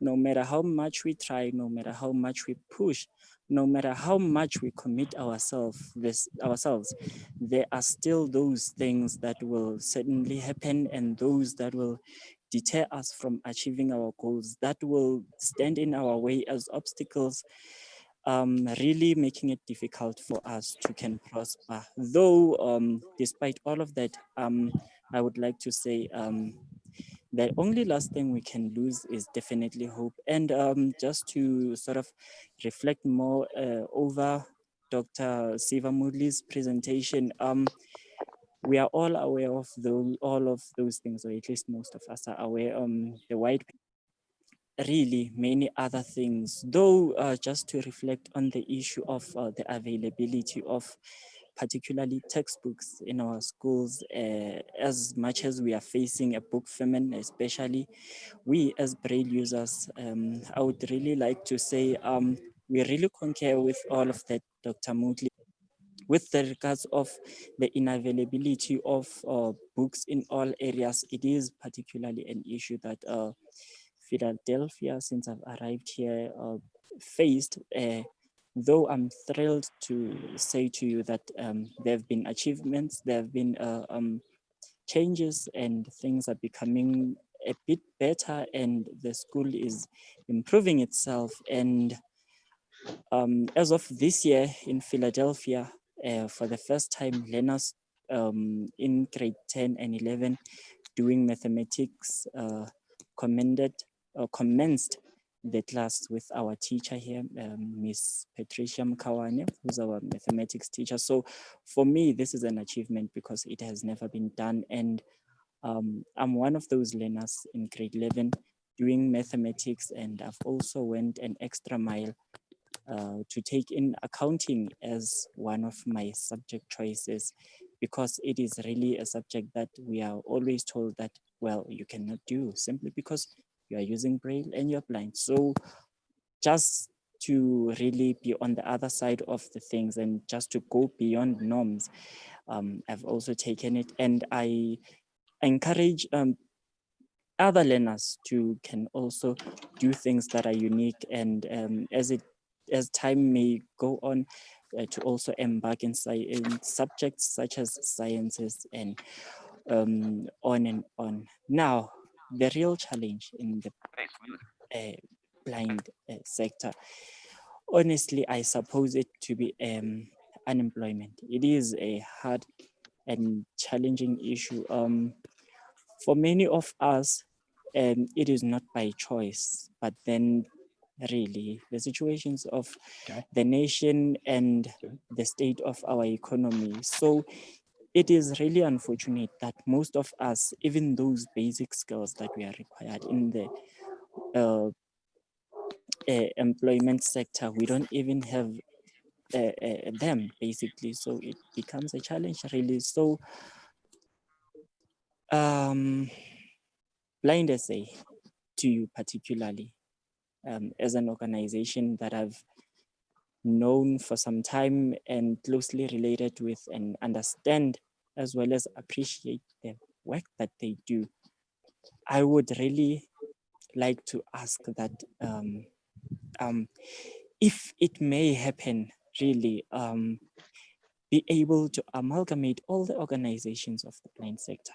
no matter how much we try, no matter how much we push, no matter how much we commit ourselves, there are still those things that will certainly happen, and those that will deter us from achieving our goals, that will stand in our way as obstacles, really making it difficult for us to can prosper. Though, despite all of that, I would like to say the only last thing we can lose is definitely hope. And just to sort of reflect more over Dr. Siva Mudli's presentation, we are all aware of all of those things, or at least most of us are aware. The white really many other things, though just to reflect on the issue of the availability of particularly textbooks in our schools, as much as we are facing a book famine, especially we as Braille users, I would really like to say we really concur with all of that, Dr. Mutli, with the regards of the inavailability of books in all areas. It is particularly an issue that Philadelphia, since I've arrived here, faced. Though I'm thrilled to say to you that there have been achievements, there have been changes, and things are becoming a bit better, and the school is improving itself. And as of this year in Philadelphia, for the first time, learners in grade 10 and 11 doing mathematics commenced the class with our teacher here, Miss Patricia Mkawane, who's our mathematics teacher. So for me, this is an achievement because it has never been done. And I'm one of those learners in grade 11 doing mathematics, and I've also went an extra mile to take in accounting as one of my subject choices, because it is really a subject that we are always told that, well, you cannot do simply because you are using Braille and you're blind. So just to really be on the other side of the things and just to go beyond norms, I've also taken it, and I encourage other learners to can also do things that are unique, and as time may go on, to also embark in subjects such as sciences and on and on. Now, the real challenge in the blind sector, honestly, I suppose it to be unemployment. It is a hard and challenging issue. For many of us, it is not by choice, but then really the situations of the nation and the state of our economy. So it is really unfortunate that most of us, even those basic skills that we are required in the employment sector, we don't even have them basically. So it becomes a challenge really. So Blind SA, to you particularly, as an organization that I've known for some time and closely related with and understand as well as appreciate the work that they do, I would really like to ask that if it may happen, really be able to amalgamate all the organizations of the blind sector,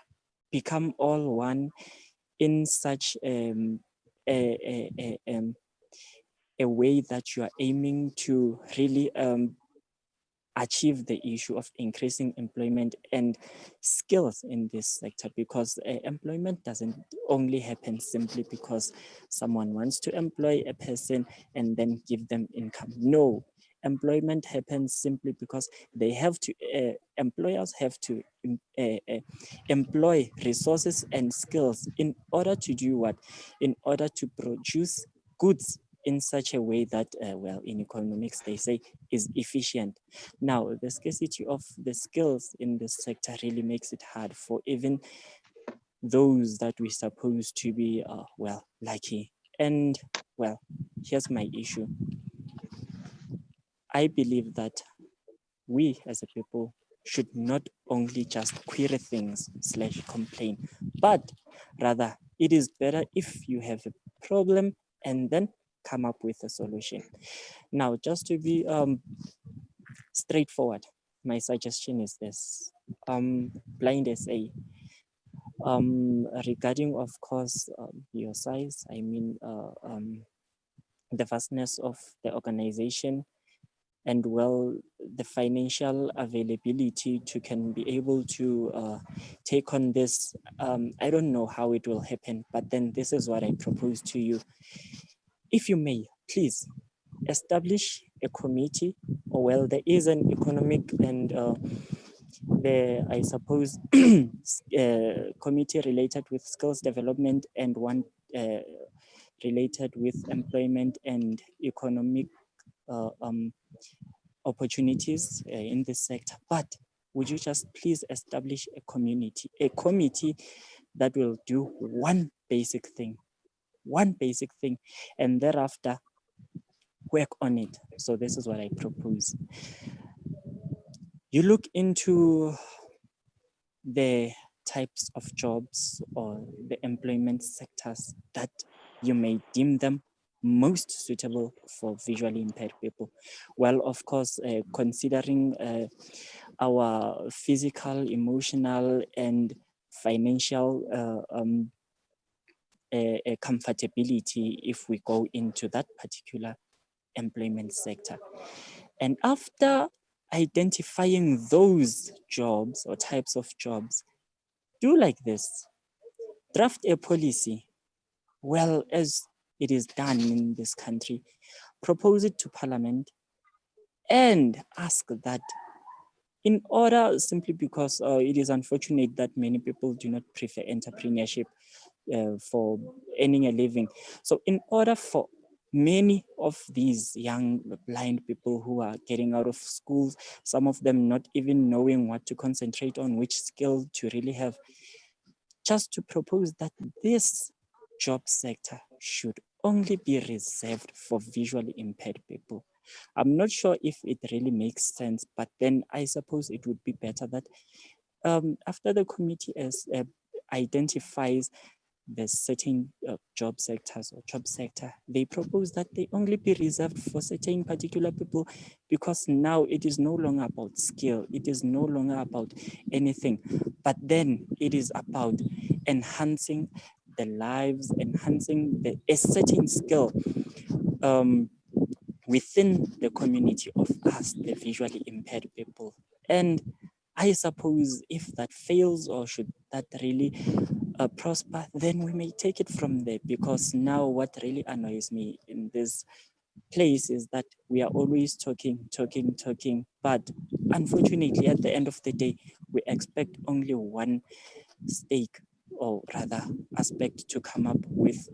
become all one in such a way that you are aiming to really achieve the issue of increasing employment and skills in this sector, because employment doesn't only happen simply because someone wants to employ a person and then give them income. No, employment happens simply because they have to, employers have to employ resources and skills in order to do what? In order to produce goods in such a way that, well, in economics, they say is efficient. Now, the scarcity of the skills in this sector really makes it hard for even those that we suppose to be, well, lucky. And, well, here's my issue. I believe that we as a people should not only just query things / complain, but rather it is better if you have a problem and then come up with a solution. Now, just to be straightforward, my suggestion is this. Blind SA, regarding, of course, your size, I mean, the vastness of the organization, and well, the financial availability to can be able to take on this. I don't know how it will happen, but then this is what I propose to you. If you may, please establish a committee, or well, there is an economic and I suppose committee related with skills development and one related with employment and economic opportunities in this sector. But would you just please establish a committee that will do one basic thing, and thereafter work on it. So this is what I propose. You look into the types of jobs or the employment sectors that you may deem them most suitable for visually impaired people. Well, of course, considering our physical, emotional, and financial comfortability if we go into that particular employment sector. And after identifying those jobs or types of jobs, do like this: draft a policy, well as it is done in this country, propose it to Parliament, and ask that in order, simply because it is unfortunate that many people do not prefer entrepreneurship for earning a living. So in order for many of these young blind people who are getting out of schools, some of them not even knowing what to concentrate on, which skill to really have, just to propose that this job sector should only be reserved for visually impaired people. I'm not sure if it really makes sense, but then I suppose it would be better that after the committee identifies the certain job sectors or job sector, they propose that they only be reserved for certain particular people, because now it is no longer about skill, it is no longer about anything, but then it is about enhancing the lives, enhancing a certain skill within the community of us, the visually impaired people. And I suppose if that fails, or should that really prosper, then we may take it from there, because now what really annoys me in this place is that we are always talking, but unfortunately at the end of the day, we expect only one stake, or rather aspect, to come up with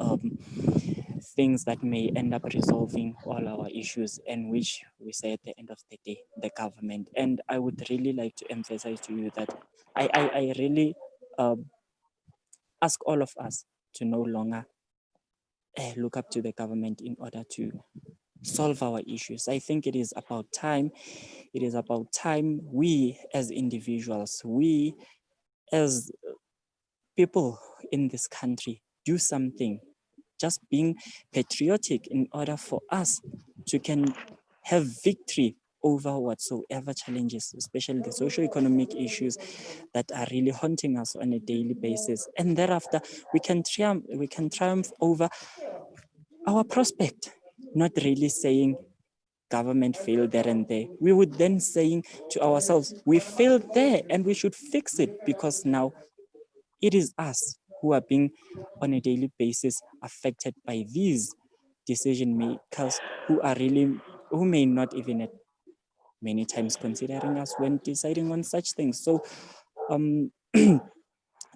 things that may end up resolving all our issues, and which we say at the end of the day, the government. And I would really like to emphasize to you that I really ask all of us to no longer look up to the government in order to solve our issues. I think it is about time. It is about time we as individuals, we as people in this country do something, just being patriotic in order for us to can have victory over whatsoever challenges, especially the socio-economic issues that are really haunting us on a daily basis. And thereafter, we can triumph over our prospect, not really saying government failed there and there. We would then saying to ourselves, we failed there and we should fix it, because now it is us who are being on a daily basis affected by these decision makers who may not even at many times considering us when deciding on such things. So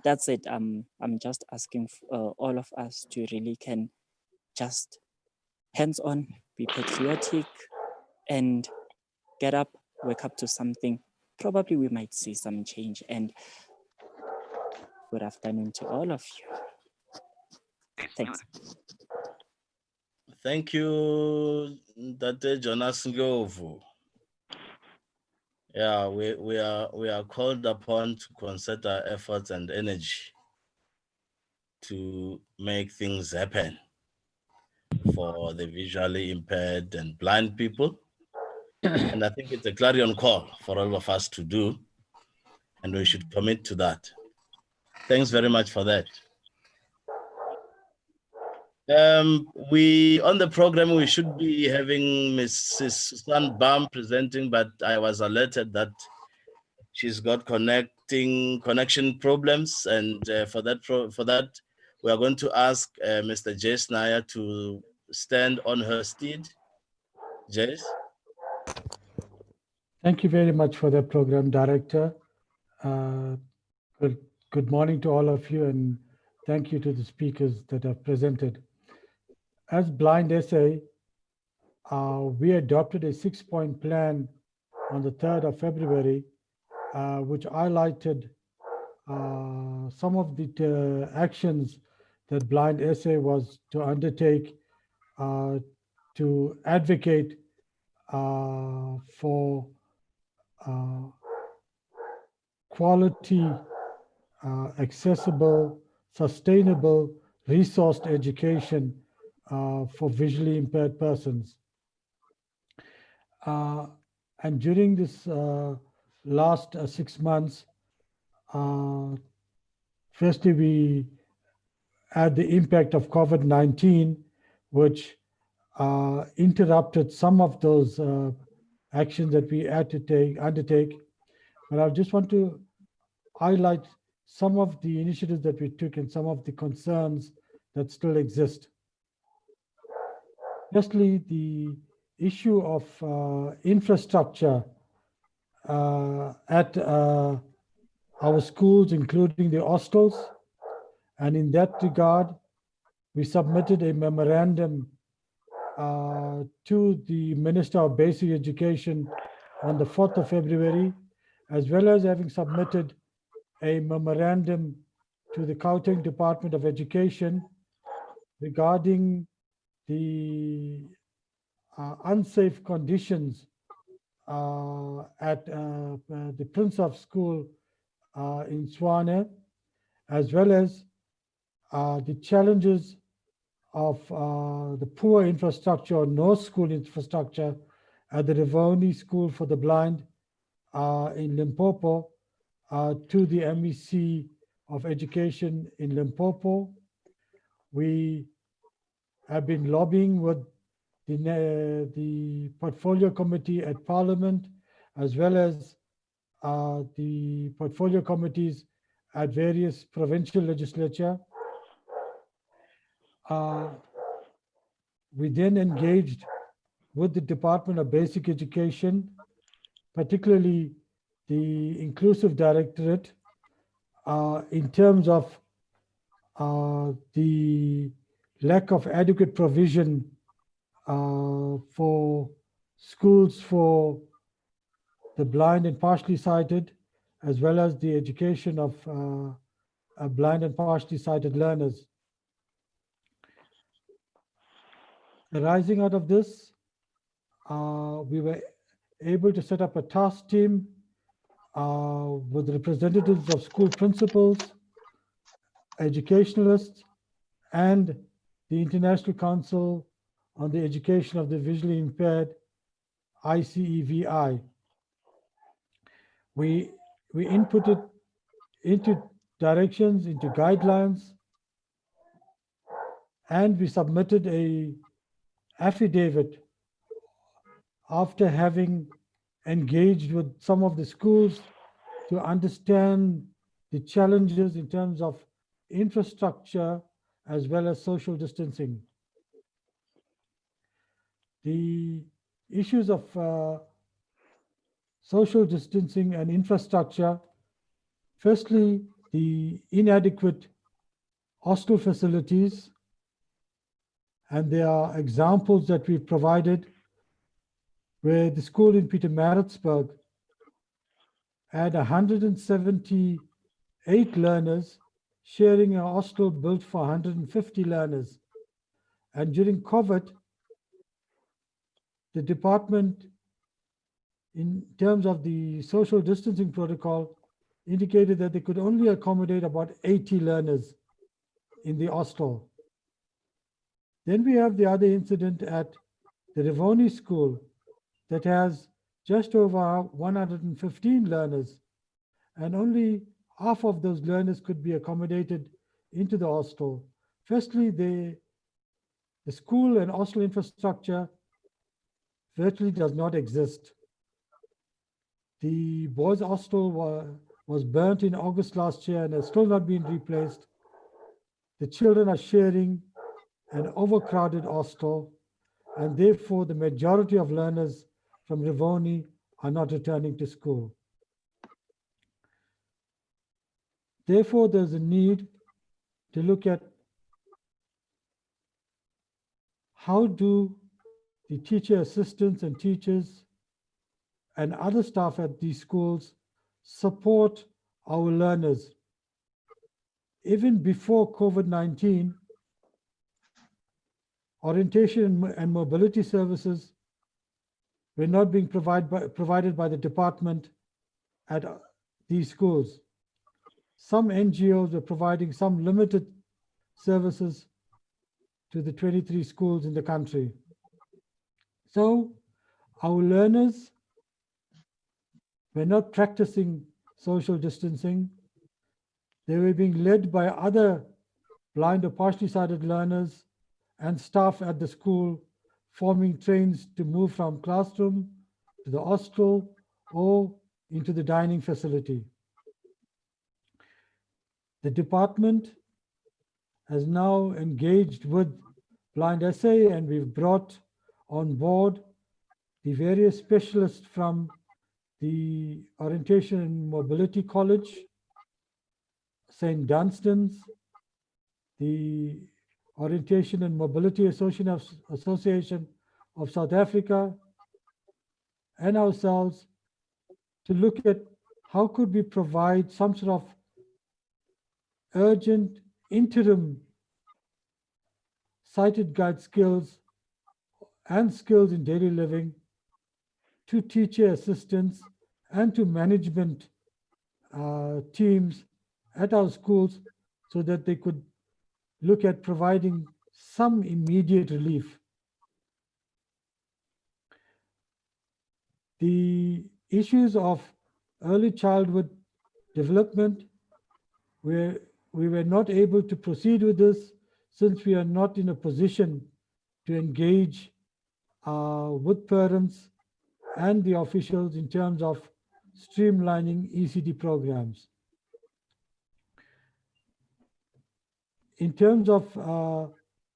that's it. I'm just asking all of us to really can just hands on, be patriotic, and get up, wake up to something. Probably we might see some change. And good afternoon to all of you. Thanks. Thank you, Dr. Jonas Ngovu. Yeah, we are called upon to concert our efforts and energy to make things happen for the visually impaired and blind people. And I think it's a clarion call for all of us to do, and we should commit to that. Thanks very much for that. We on the program we should be having Mrs. Susan Baum presenting, but I was alerted that she's got connection problems, and for that we are going to ask Mr. Jace Nair to stand on her steed. Jace. Thank you very much for that, Program Director. Good morning to all of you, and thank you to the speakers that have presented. As Blind SA, we adopted a 6-point plan on the 3rd of February, which highlighted some of the actions that Blind SA was to undertake to advocate for quality, accessible, sustainable, resourced education for visually impaired persons. And during this last 6 months, firstly, we had the impact of COVID-19, which interrupted some of those actions that we had to undertake. But I just want to highlight some of the initiatives that we took and some of the concerns that still exist. Firstly, the issue of infrastructure at our schools, including the hostels. And in that regard, we submitted a memorandum to the Minister of Basic Education on the 4th of February, as well as having submitted a memorandum to the Gauteng Department of Education regarding the unsafe conditions at the Prince of School in Swane, as well as the challenges of the poor infrastructure or no school infrastructure at the Rivoni School for the Blind in Limpopo to the MEC of Education in Limpopo. We have been lobbying with the Portfolio Committee at Parliament, as well as the portfolio committees at various provincial legislature. We then engaged with the Department of Basic Education, particularly the Inclusive Directorate, in terms of the lack of adequate provision for schools for the blind and partially sighted, as well as the education of blind and partially sighted learners. Arising out of this, we were able to set up a task team with representatives of school principals, educationalists, and the International Council on the Education of the Visually Impaired, ICEVI. We inputted into directions, into guidelines, and we submitted a affidavit after having engaged with some of the schools to understand the challenges in terms of infrastructure as well as social distancing. The issues of social distancing and infrastructure, firstly, the inadequate hostel facilities, and there are examples that we've provided where the school in Pietermaritzburg had 178 learners sharing a hostel built for 150 learners. And during COVID, the department, in terms of the social distancing protocol, indicated that they could only accommodate about 80 learners in the hostel. Then we have the other incident at the Rivoni School that has just over 115 learners, and only half of those learners could be accommodated into the hostel. Firstly, The school and hostel infrastructure virtually does not exist. The boys' hostel was burnt in August last year and has still not been replaced. The children are sharing an overcrowded hostel, and therefore the majority of learners from Rivoni are not returning to school. Therefore, there's a need to look at how do the teacher assistants and teachers and other staff at these schools support our learners. Even before COVID-19, orientation and mobility services were not being provided by the department at these schools. Some NGOs were providing some limited services to the 23 schools in the country. So our learners were not practicing social distancing. They were being led by other blind or partially sighted learners and staff at the school, forming trains to move from classroom to the hostel or into the dining facility. The department has now engaged with Blind SA, and we've brought on board the various specialists from the Orientation and Mobility College, St. Dunstan's, the Orientation and Mobility Association of South Africa, and ourselves to look at how could we provide some sort of urgent interim sighted guide skills and skills in daily living to teacher assistants and to management teams at our schools so that they could look at providing some immediate relief. The issues of early childhood development, where we were not able to proceed with this since we are not in a position to engage with parents and the officials in terms of streamlining ECD programs. In terms of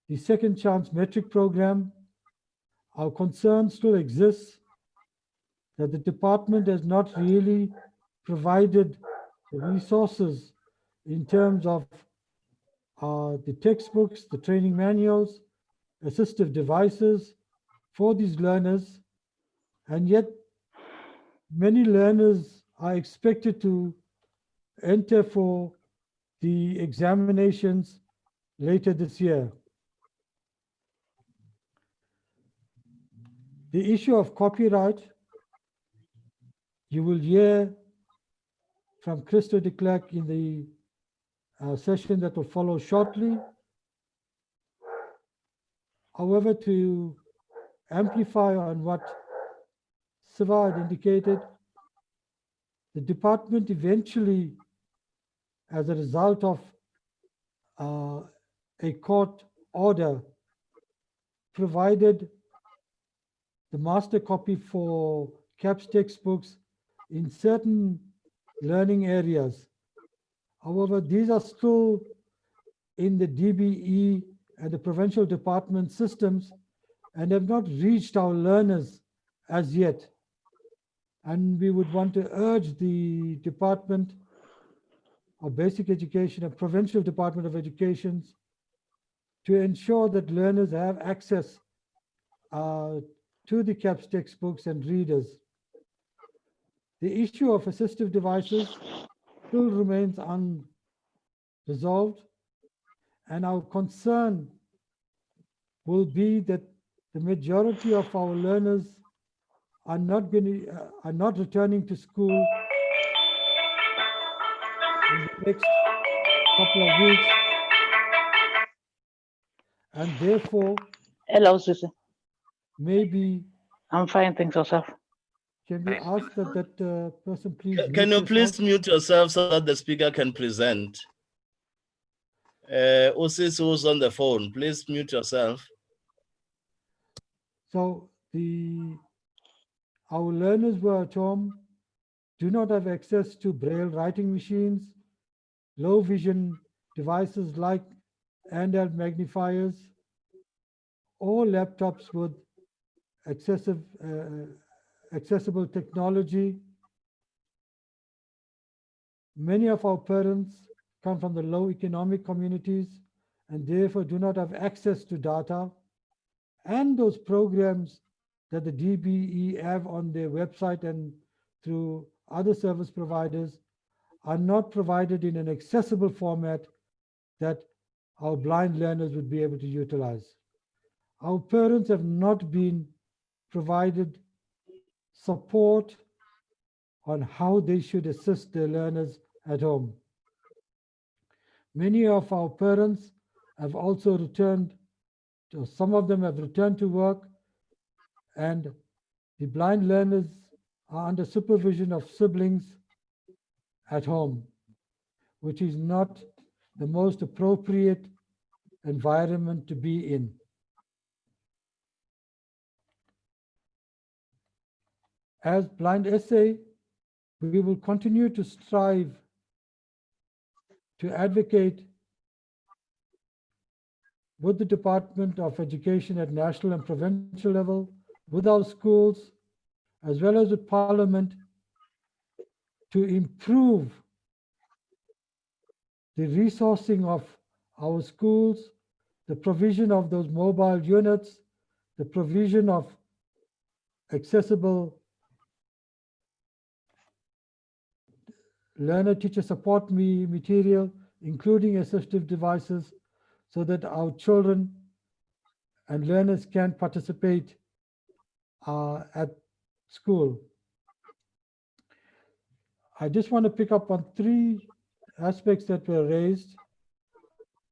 the Second Chance Metric program, our concern still exists that the department has not really provided the resources in terms of the textbooks, the training manuals, assistive devices for these learners, and yet many learners are expected to enter for the examinations later this year. The issue of copyright, you will hear from Christo de Klerk in the session that will follow shortly. However, to amplify on what Siva had indicated, the department eventually, as a result of a court order, provided the master copy for CAPS textbooks in certain learning areas. However, these are still in the DBE and the provincial department systems and have not reached our learners as yet. And we would want to urge the Department of Basic Education and Provincial Department of Education to ensure that learners have access to the CAPS textbooks and readers. The issue of assistive devices still remains unresolved, and our concern will be that the majority of our learners are not returning to school in the next couple of weeks, and therefore, hello, Susie. Maybe I'm fine, thanks yourself. Can we ask that person please? Can you please mute yourself so that the speaker can present? Osis who's on the phone, please mute yourself. So our learners were at home, do not have access to braille writing machines, low vision devices like handheld magnifiers, or laptops with accessible technology. Many of our parents come from the low economic communities and therefore do not have access to data and those programs that the DBE have on their website and through other service providers are not provided in an accessible format that our blind learners would be able to utilize. Our parents have not been provided support on how they should assist their learners at home. Many of our parents have also returned, or some of them have returned to work, and the blind learners are under supervision of siblings at home, which is not the most appropriate environment to be in. As Blind SA, we will continue to strive to advocate with the Department of Education at national and provincial level, with our schools, as well as with Parliament, to improve the resourcing of our schools, the provision of those mobile units, the provision of accessible learner teacher support material, including assistive devices, so that our children and learners can participate at school. I just want to pick up on 3 aspects that were raised.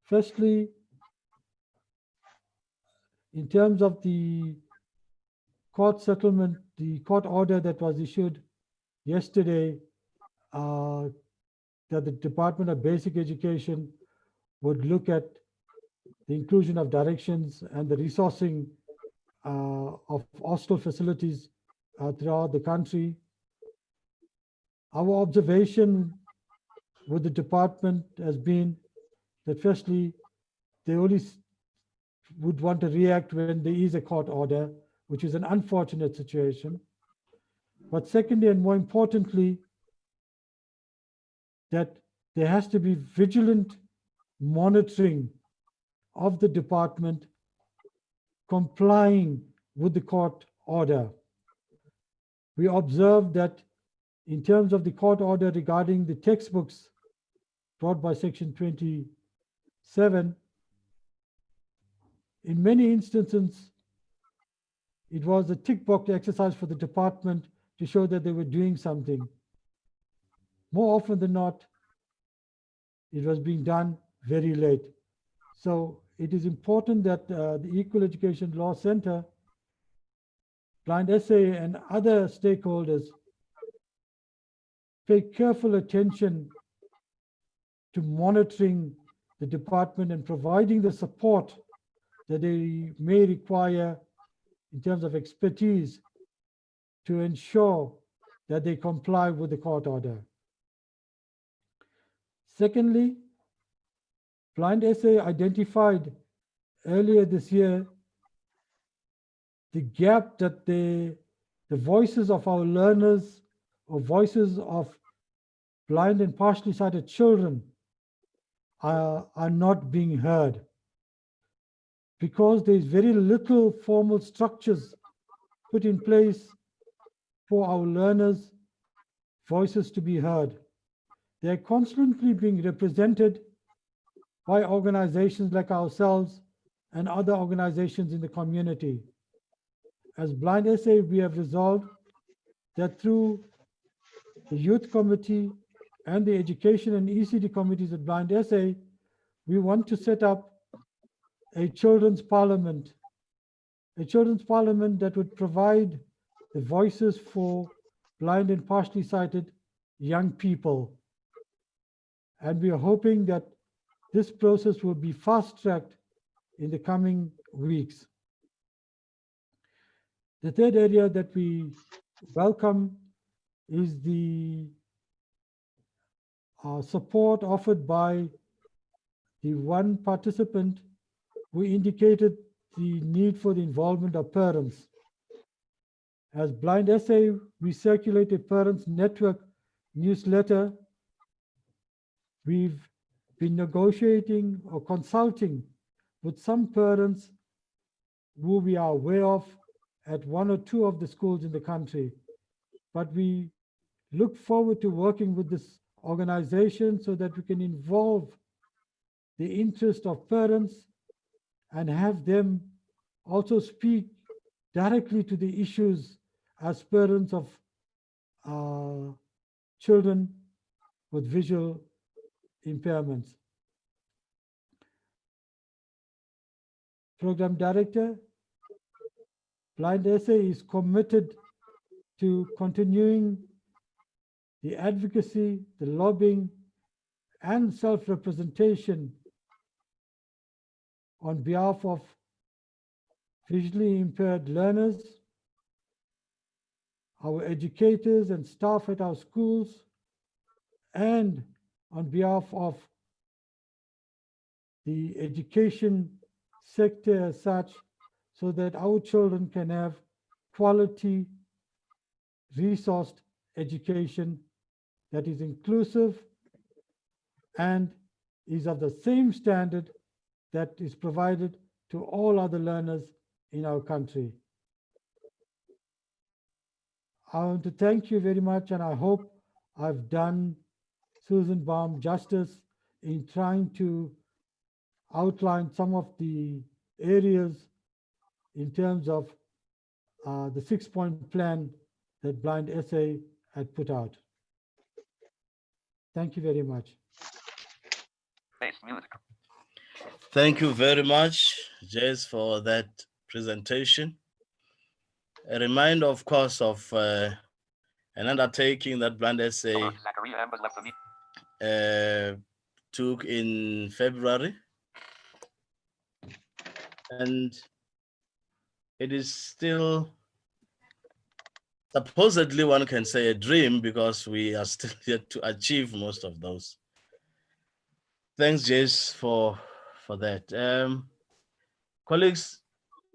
Firstly, in terms of the court settlement, the court order that was issued yesterday, that the Department of Basic Education would look at the inclusion of directions and the resourcing of hostel facilities throughout the country. Our observation with the department has been that firstly, they only would want to react when there is a court order, which is an unfortunate situation. But secondly, and more importantly, that there has to be vigilant monitoring of the department complying with the court order. We observed that in terms of the court order regarding the textbooks brought by Section 27, in many instances, it was a tick box exercise for the department to show that they were doing something. More often than not, it was being done very late. So it is important that the Equal Education Law Center, Blind SA, and other stakeholders pay careful attention to monitoring the department and providing the support that they may require in terms of expertise to ensure that they comply with the court order. Secondly, Blind SA identified earlier this year the gap that the voices of our learners or voices of blind and partially sighted children are not being heard, because there's very little formal structures put in place for our learners' voices to be heard. They're constantly being represented by organizations like ourselves and other organizations in the community. As Blind SA, we have resolved that through the Youth Committee and the Education and ECD committees at Blind SA, we want to set up a children's parliament that would provide the voices for blind and partially sighted young people. And we are hoping that this process will be fast-tracked in the coming weeks. The third area that we welcome is the support offered by the one participant who indicated the need for the involvement of parents. As Blind SA, we circulate a parents network newsletter. We've been negotiating or consulting with some parents who we are aware of at one or two of the schools in the country. But we look forward to working with this organization so that we can involve the interest of parents and have them also speak directly to the issues as parents of children with visual impairments. Program Director, Blind SA is committed to continuing the advocacy, the lobbying, and self-representation on behalf of visually impaired learners, our educators and staff at our schools, and on behalf of the education sector as such, so that our children can have quality, resourced education that is inclusive and is of the same standard that is provided to all other learners in our country. I want to thank you very much, and I hope I've done Susan Baum justice in trying to outline some of the areas in terms of the 6-point plan that Blind SA had put out. Thank you very much. Thank you very much, Jace, for that presentation. A reminder, of course, of an undertaking that Blind SA took in February. And it is still supposedly, one can say, a dream, because we are still yet to achieve most of those. Thanks, Jace, for that. Colleagues,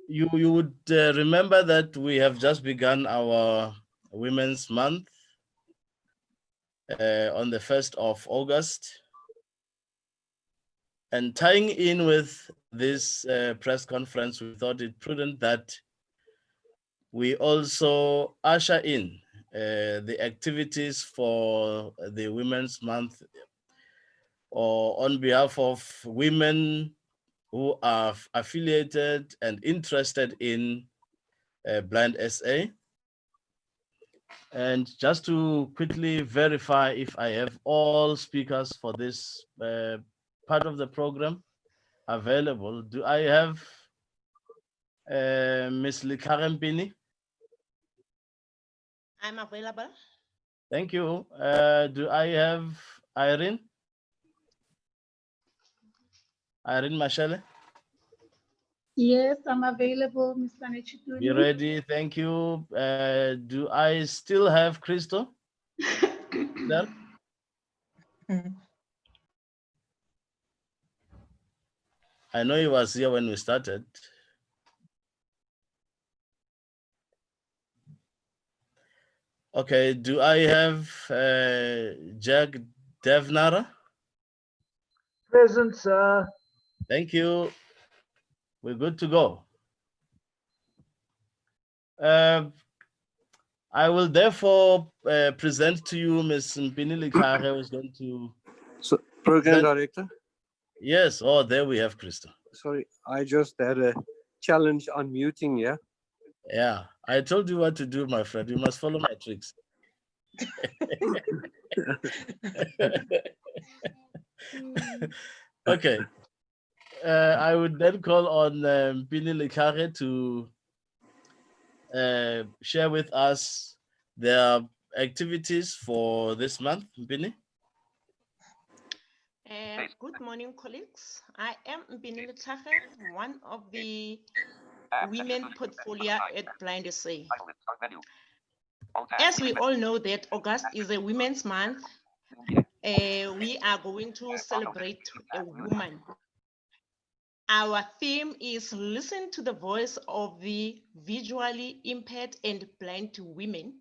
you would remember that we have just begun our Women's Month on the 1st of August. And tying in with this press conference, we thought it prudent that we also usher in the activities for the Women's Month, or on behalf of women who are affiliated and interested in Blind SA. And just to quickly verify if I have all speakers for this part of the program available, do I have Ms. Likarempini? I'm available. Thank you. Do I have Irene? Irene Mashele? Yes, I'm available, Mr. Nechituni. Be ready. Thank you. Do I still have Crystal? There? I know he was here when we started. Okay, do I have Jack Devnara? Present, sir. Thank you. We're good to go. I will therefore present to you Ms. Mpini Likare, who is going to... So, Program Director? Yes, oh, there we have Krista. Sorry, I just had a challenge on muting, yeah? Yeah, I told you what to do, my friend. You must follow my tricks. Okay. I would then call on Mpini Likare to share with us their activities for this month. Mpini? Good morning, colleagues. I am Mpini Litlhage, one of the women portfolio at Blind SA. As we all know that August is a Women's Month, we are going to celebrate a woman. Our theme is listen to the voice of the visually impaired and blind women.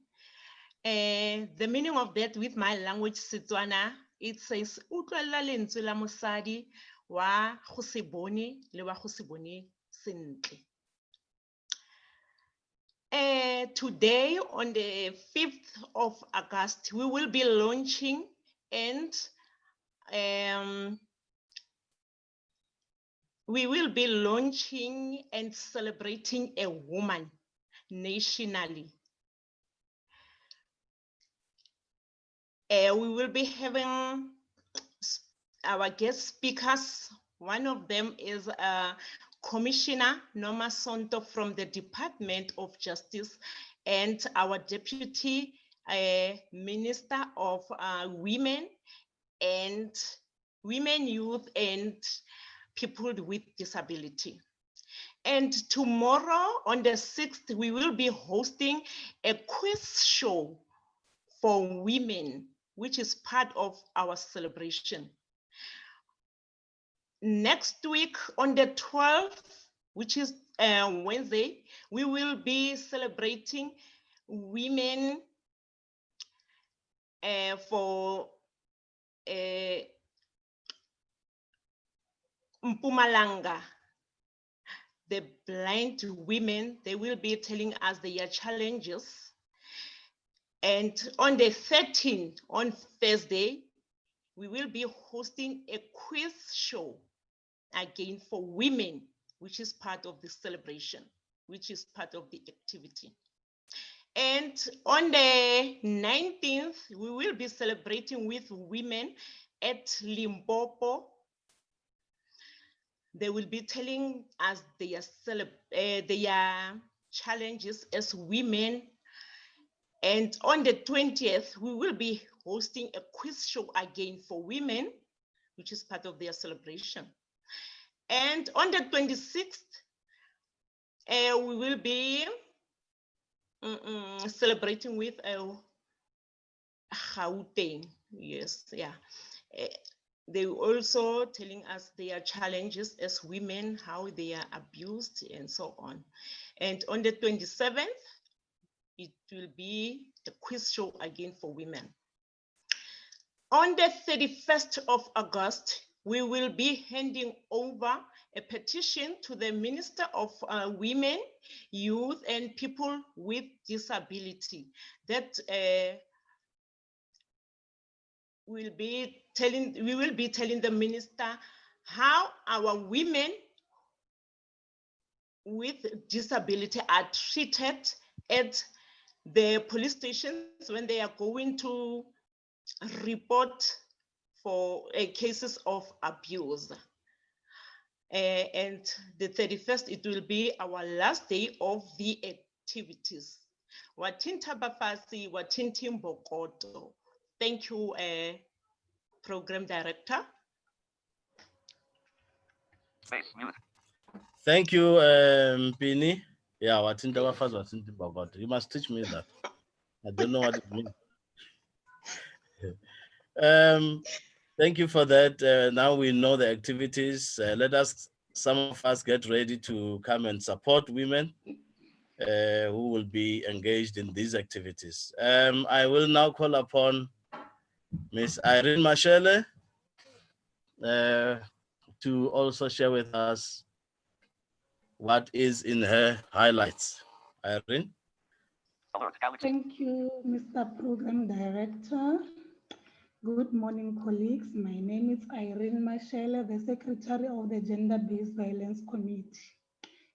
The meaning of that with my language, Setswana, it says, utlwella lentswe la mosadi wa go se bone le wa go se bone sentle. Today, on the 5th of August, we will be launching and celebrating a woman nationally. We will be having our guest speakers. One of them is Commissioner Noma Sonto from the Department of Justice and our Deputy Minister of Women, Youth, and People with Disability. And tomorrow on the 6th, we will be hosting a quiz show for women, which is part of our celebration. Next week on the 12th, which is Wednesday, we will be celebrating women for Mpumalanga. The blind women, they will be telling us their challenges. And on the 13th, on Thursday, we will be hosting a quiz show again for women, which is part of the celebration, which is part of the activity. And on the 19th, we will be celebrating with women at Limpopo. They will be telling us their challenges as women. And on the 20th, we will be hosting a quiz show again for women, which is part of their celebration. And on the 26th, we will be celebrating with Gauteng. Yes, yeah. They also telling us their challenges as women, how they are abused and so on. And on the 27th, it will be a quiz show again for women. On the 31st of August, we will be handing over a petition to the Minister of Women, Youth, and People with Disability that we will be telling the minister how our women with disability are treated at the police stations when they are going to report for cases of abuse. And the 31st, it will be our last day of the activities. Watinta Bafasi, Watinti Mbokoto. Thank you, Program Director. Thank you, Pini. Yeah, Watinta Bafasi, Watinti Mbokoto. You must teach me that. I don't know what it means. Thank you for that. Now we know the activities. Let us, some of us, get ready to come and support women who will be engaged in these activities. I will now call upon Ms. Irene Mashele to also share with us what is in her highlights. Irene? Thank you, Mr. Program Director. Good morning, colleagues. My name is Irene Mashele, the Secretary of the Gender-Based Violence Committee.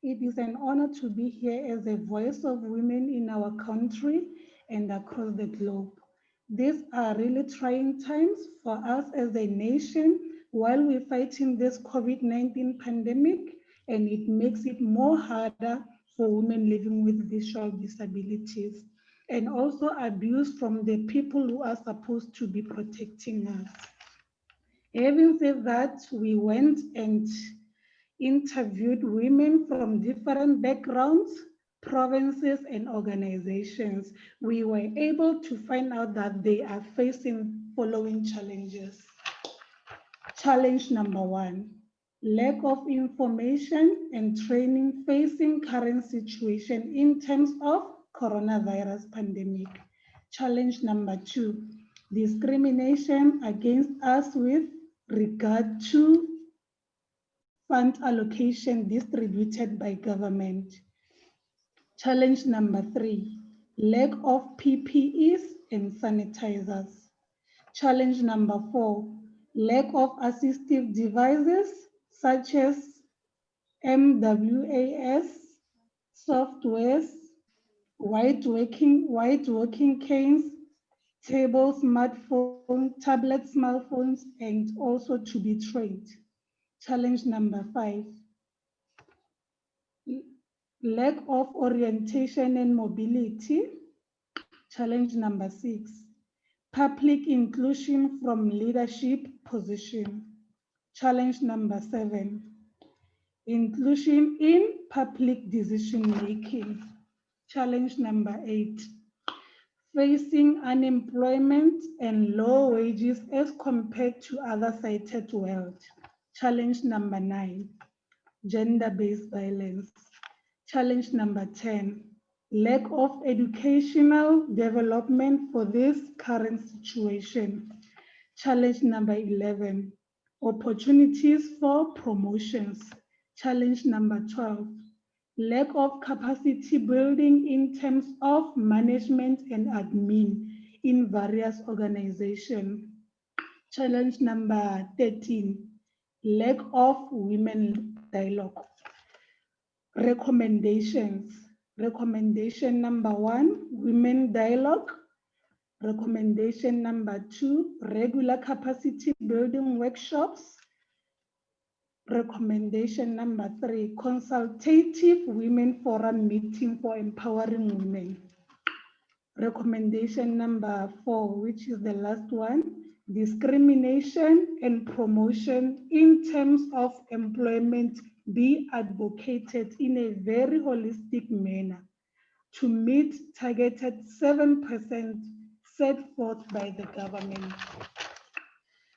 It is an honor to be here as a voice of women in our country and across the globe. These are really trying times for us as a nation while we're fighting this COVID-19 pandemic, and it makes it more harder for women living with visual disabilities, and also abuse from the people who are supposed to be protecting us. Having said that, we went and interviewed women from different backgrounds, provinces, and organizations. We were able to find out that they are facing following challenges. Challenge number 1, lack of information and training facing current situation in terms of coronavirus pandemic. Challenge number 2, discrimination against us with regard to fund allocation distributed by government. Challenge number 3, lack of PPEs and sanitizers. Challenge number 4, lack of assistive devices such as MWAS, softwares, white working canes, table smartphone, tablet smartphones, and also to be trained. Challenge number 5, lack of orientation and mobility. Challenge number 6, public inclusion from leadership position. Challenge number 7, inclusion in public decision making. Challenge number 8, facing unemployment and low wages as compared to other cited world. Challenge number 9, gender-based violence. Challenge number 10, lack of educational development for this current situation. Challenge number 11, opportunities for promotions. Challenge number 12, lack of capacity building in terms of management and admin in various organizations. Challenge number 13, lack of women dialogue. Recommendations. Recommendation number 1, women dialogue. Recommendation number 2, regular capacity building workshops. Recommendation number 3, consultative women forum meeting for empowering women. Recommendation number 4, which is the last one, discrimination and promotion in terms of employment be advocated in a very holistic manner to meet targeted 7% set forth by the government.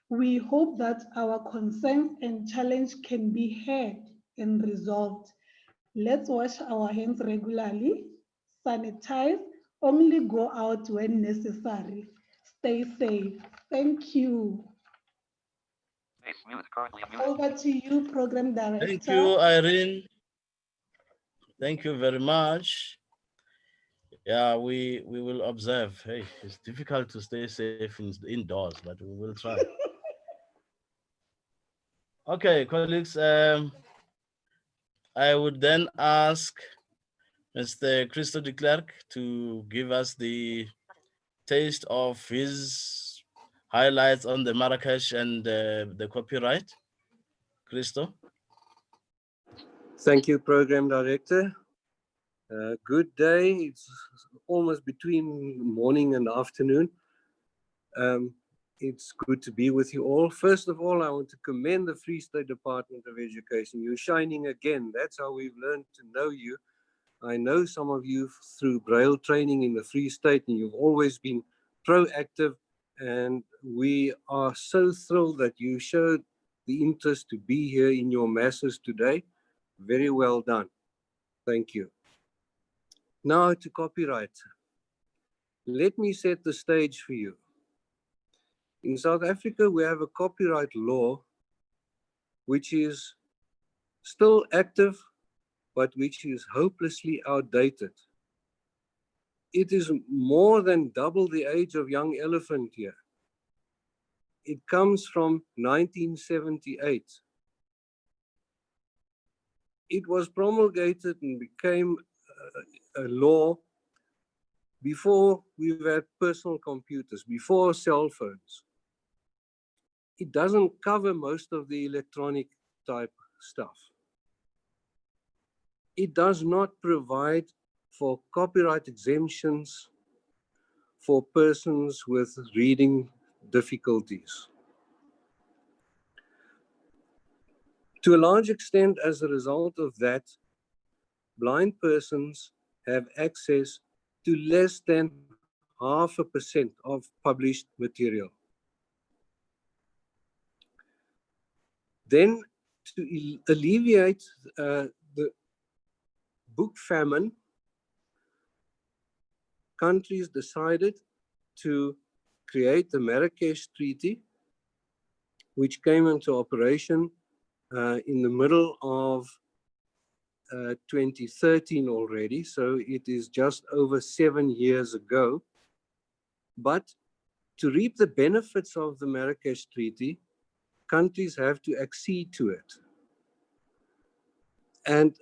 We hope that our concerns and challenge can be heard and resolved. Let's wash our hands regularly, sanitize, only go out when necessary. Stay safe. Thank you. Over to you, Program Director. Thank you, Irene. Thank you very much. Yeah, we will observe. Hey, it's difficult to stay safe indoors, but we will try. Okay, colleagues, I would then ask Mr. Christo de Klerk to give us the taste of his highlights on the Marrakesh and the copyright. Christo. Thank you, Program Director. Good day. It's almost between morning and afternoon. It's good to be with you all. First of all, I want to commend the Free State Department of Education. You're shining again. That's how we've learned to know you. I know some of you through Braille training in the Free State, and you've always been proactive. And we are so thrilled that you showed the interest to be here in your masses today. Very well done. Thank you. Now to copyright. Let me set the stage for you. In South Africa, we have a copyright law which is still active, but which is hopelessly outdated. It is more than double the age of young elephant here. It comes from 1978. It was promulgated and became a law before we've had personal computers, before cell phones. It doesn't cover most of the electronic type stuff. It does not provide for copyright exemptions for persons with reading difficulties. To a large extent, as a result of that, blind persons have access to less than 0.5% of published material. Then, to alleviate the book famine, countries decided to create the Marrakesh Treaty, which came into operation in the middle of 2013 already, so it is just over 7 years ago. But to reap the benefits of the Marrakesh Treaty, countries have to accede to it. And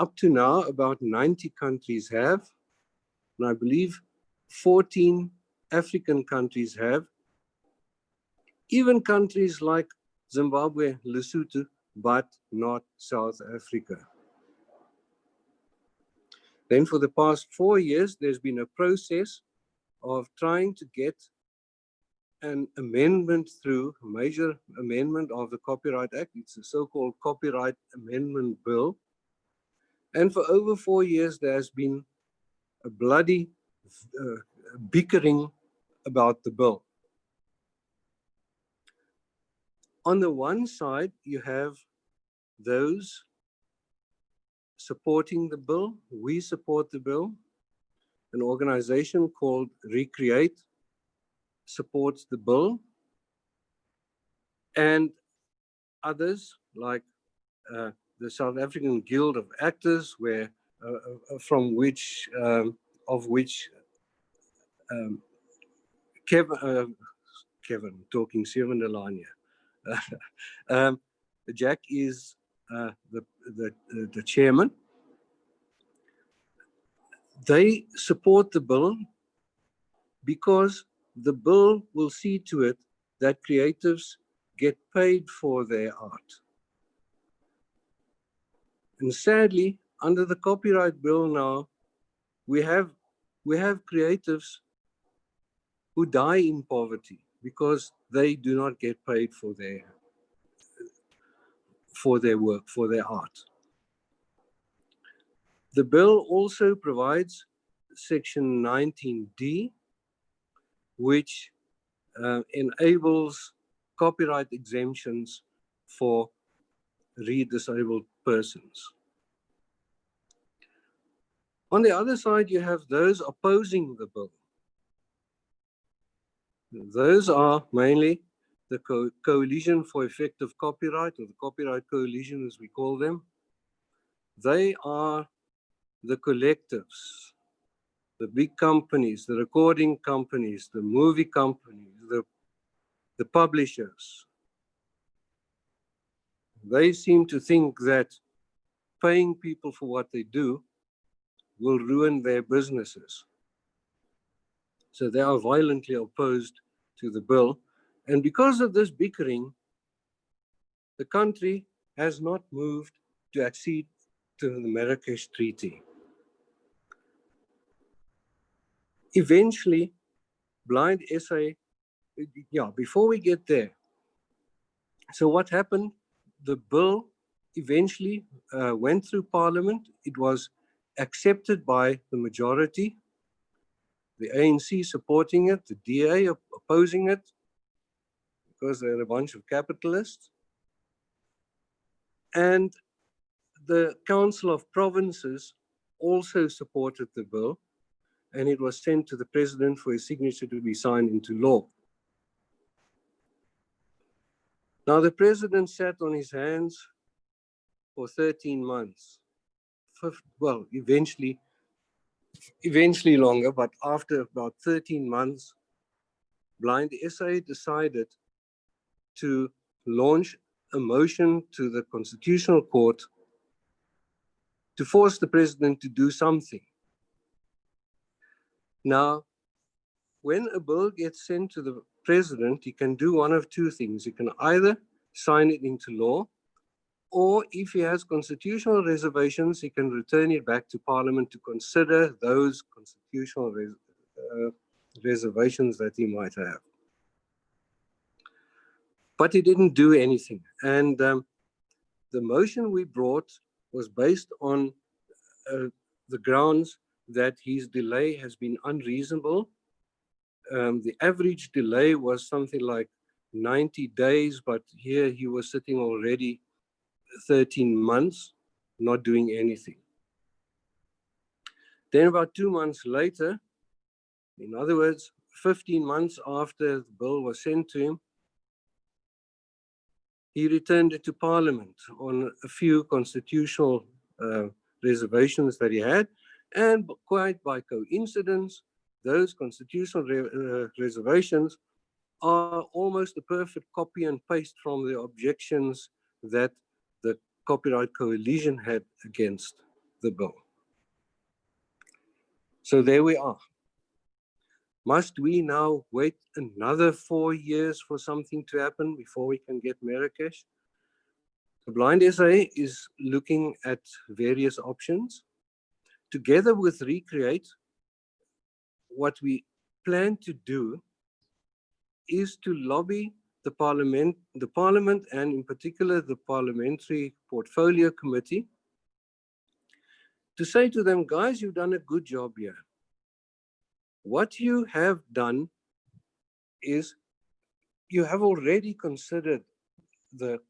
up to now, about 90 countries have, and I believe 14 African countries have, even countries like Zimbabwe, Lesotho, but not South Africa. Then for the past 4 years, there's been a process of trying to get an amendment through, a major amendment of the Copyright Act. It's a so-called Copyright Amendment Bill. And for over 4 years, there has been a bloody bickering about the bill. On the one side, you have those supporting the bill. We support the bill. An organization called Recreate supports the bill. And others, like the South African Guild of Actors, where from which Kevin, talking Seven Delania. Jack is the chairman. They support the bill because the bill will see to it that creatives get paid for their art. And sadly, under the copyright bill now, we have creatives who die in poverty because they do not get paid for their work, for their art. The bill also provides Section 19D, which enables copyright exemptions for read-disabled persons. On the other side, you have those opposing the bill. Those are mainly the Coalition for Effective Copyright, or the Copyright Coalition as we call them. They are the collectives, the big companies, the recording companies, the movie companies, the publishers. They seem to think that paying people for what they do will ruin their businesses. So they are violently opposed to the bill. And because of this bickering, the country has not moved to accede to the Marrakesh Treaty. Eventually, Blind SA, before we get there, so what happened? The bill eventually went through Parliament. It was accepted by the majority, the ANC supporting it, the DA opposing it, because they're a bunch of capitalists. And the Council of Provinces also supported the bill, and it was sent to the president for his signature to be signed into law. Now, the president sat on his hands for 13 months. Well, eventually longer, but after about 13 months, Blind SA decided to launch a motion to the Constitutional Court to force the president to do something. Now, when a bill gets sent to the president, he can do one of two things. He can either sign it into law, or if he has constitutional reservations, he can return it back to Parliament to consider those constitutional reservations that he might have. But he didn't do anything. And the motion we brought was based on the grounds that his delay has been unreasonable. The average delay was something like 90 days, but here he was sitting already 13 months, not doing anything. Then about 2 months later, in other words, 15 months after the bill was sent to him, he returned it to Parliament on a few constitutional reservations that he had. And quite by coincidence, those constitutional reservations are almost a perfect copy and paste from the objections that the Copyright Coalition had against the bill. So there we are. Must we now wait another 4 years for something to happen before we can get Marrakesh? The Blind SA is looking at various options. Together with Recreate, what we plan to do is to lobby the Parliament and in particular the Parliamentary Portfolio Committee to say to them, guys, you've done a good job here. What you have done is you have already considered the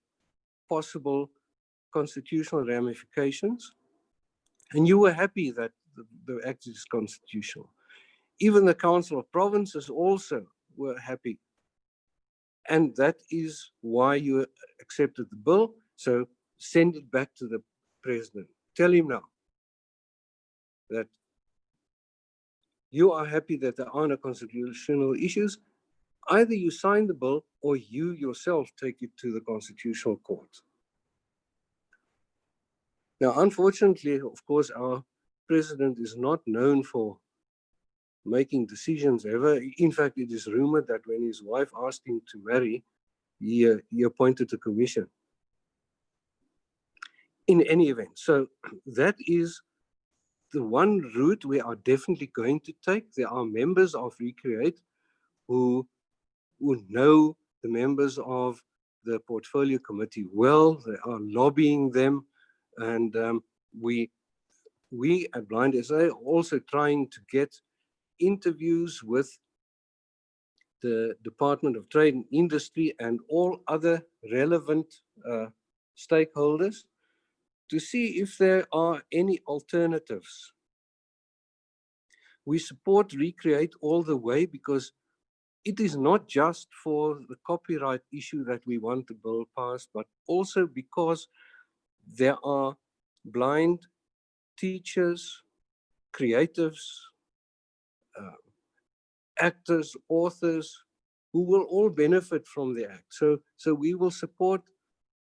possible constitutional ramifications, and you were happy that the act is constitutional. Even the Council of Provinces also were happy. And that is why you accepted the bill. So send it back to the president. Tell him now that you are happy that there are no constitutional issues. Either you sign the bill or you yourself take it to the Constitutional Court. Now, unfortunately, of course, our president is not known for making decisions ever. In fact, it is rumored that when his wife asked him to marry, he appointed a commission. In any event, so that is the one route we are definitely going to take. There are members of Recreate who know the members of the Portfolio Committee well. They are lobbying them, and we at Blind SA are also trying to get interviews with the Department of Trade and Industry and all other relevant stakeholders to see if there are any alternatives. We support Recreate all the way because it is not just for the copyright issue that we want the bill passed, but also because there are blind teachers, creatives, actors, authors, who will all benefit from the act. So we will support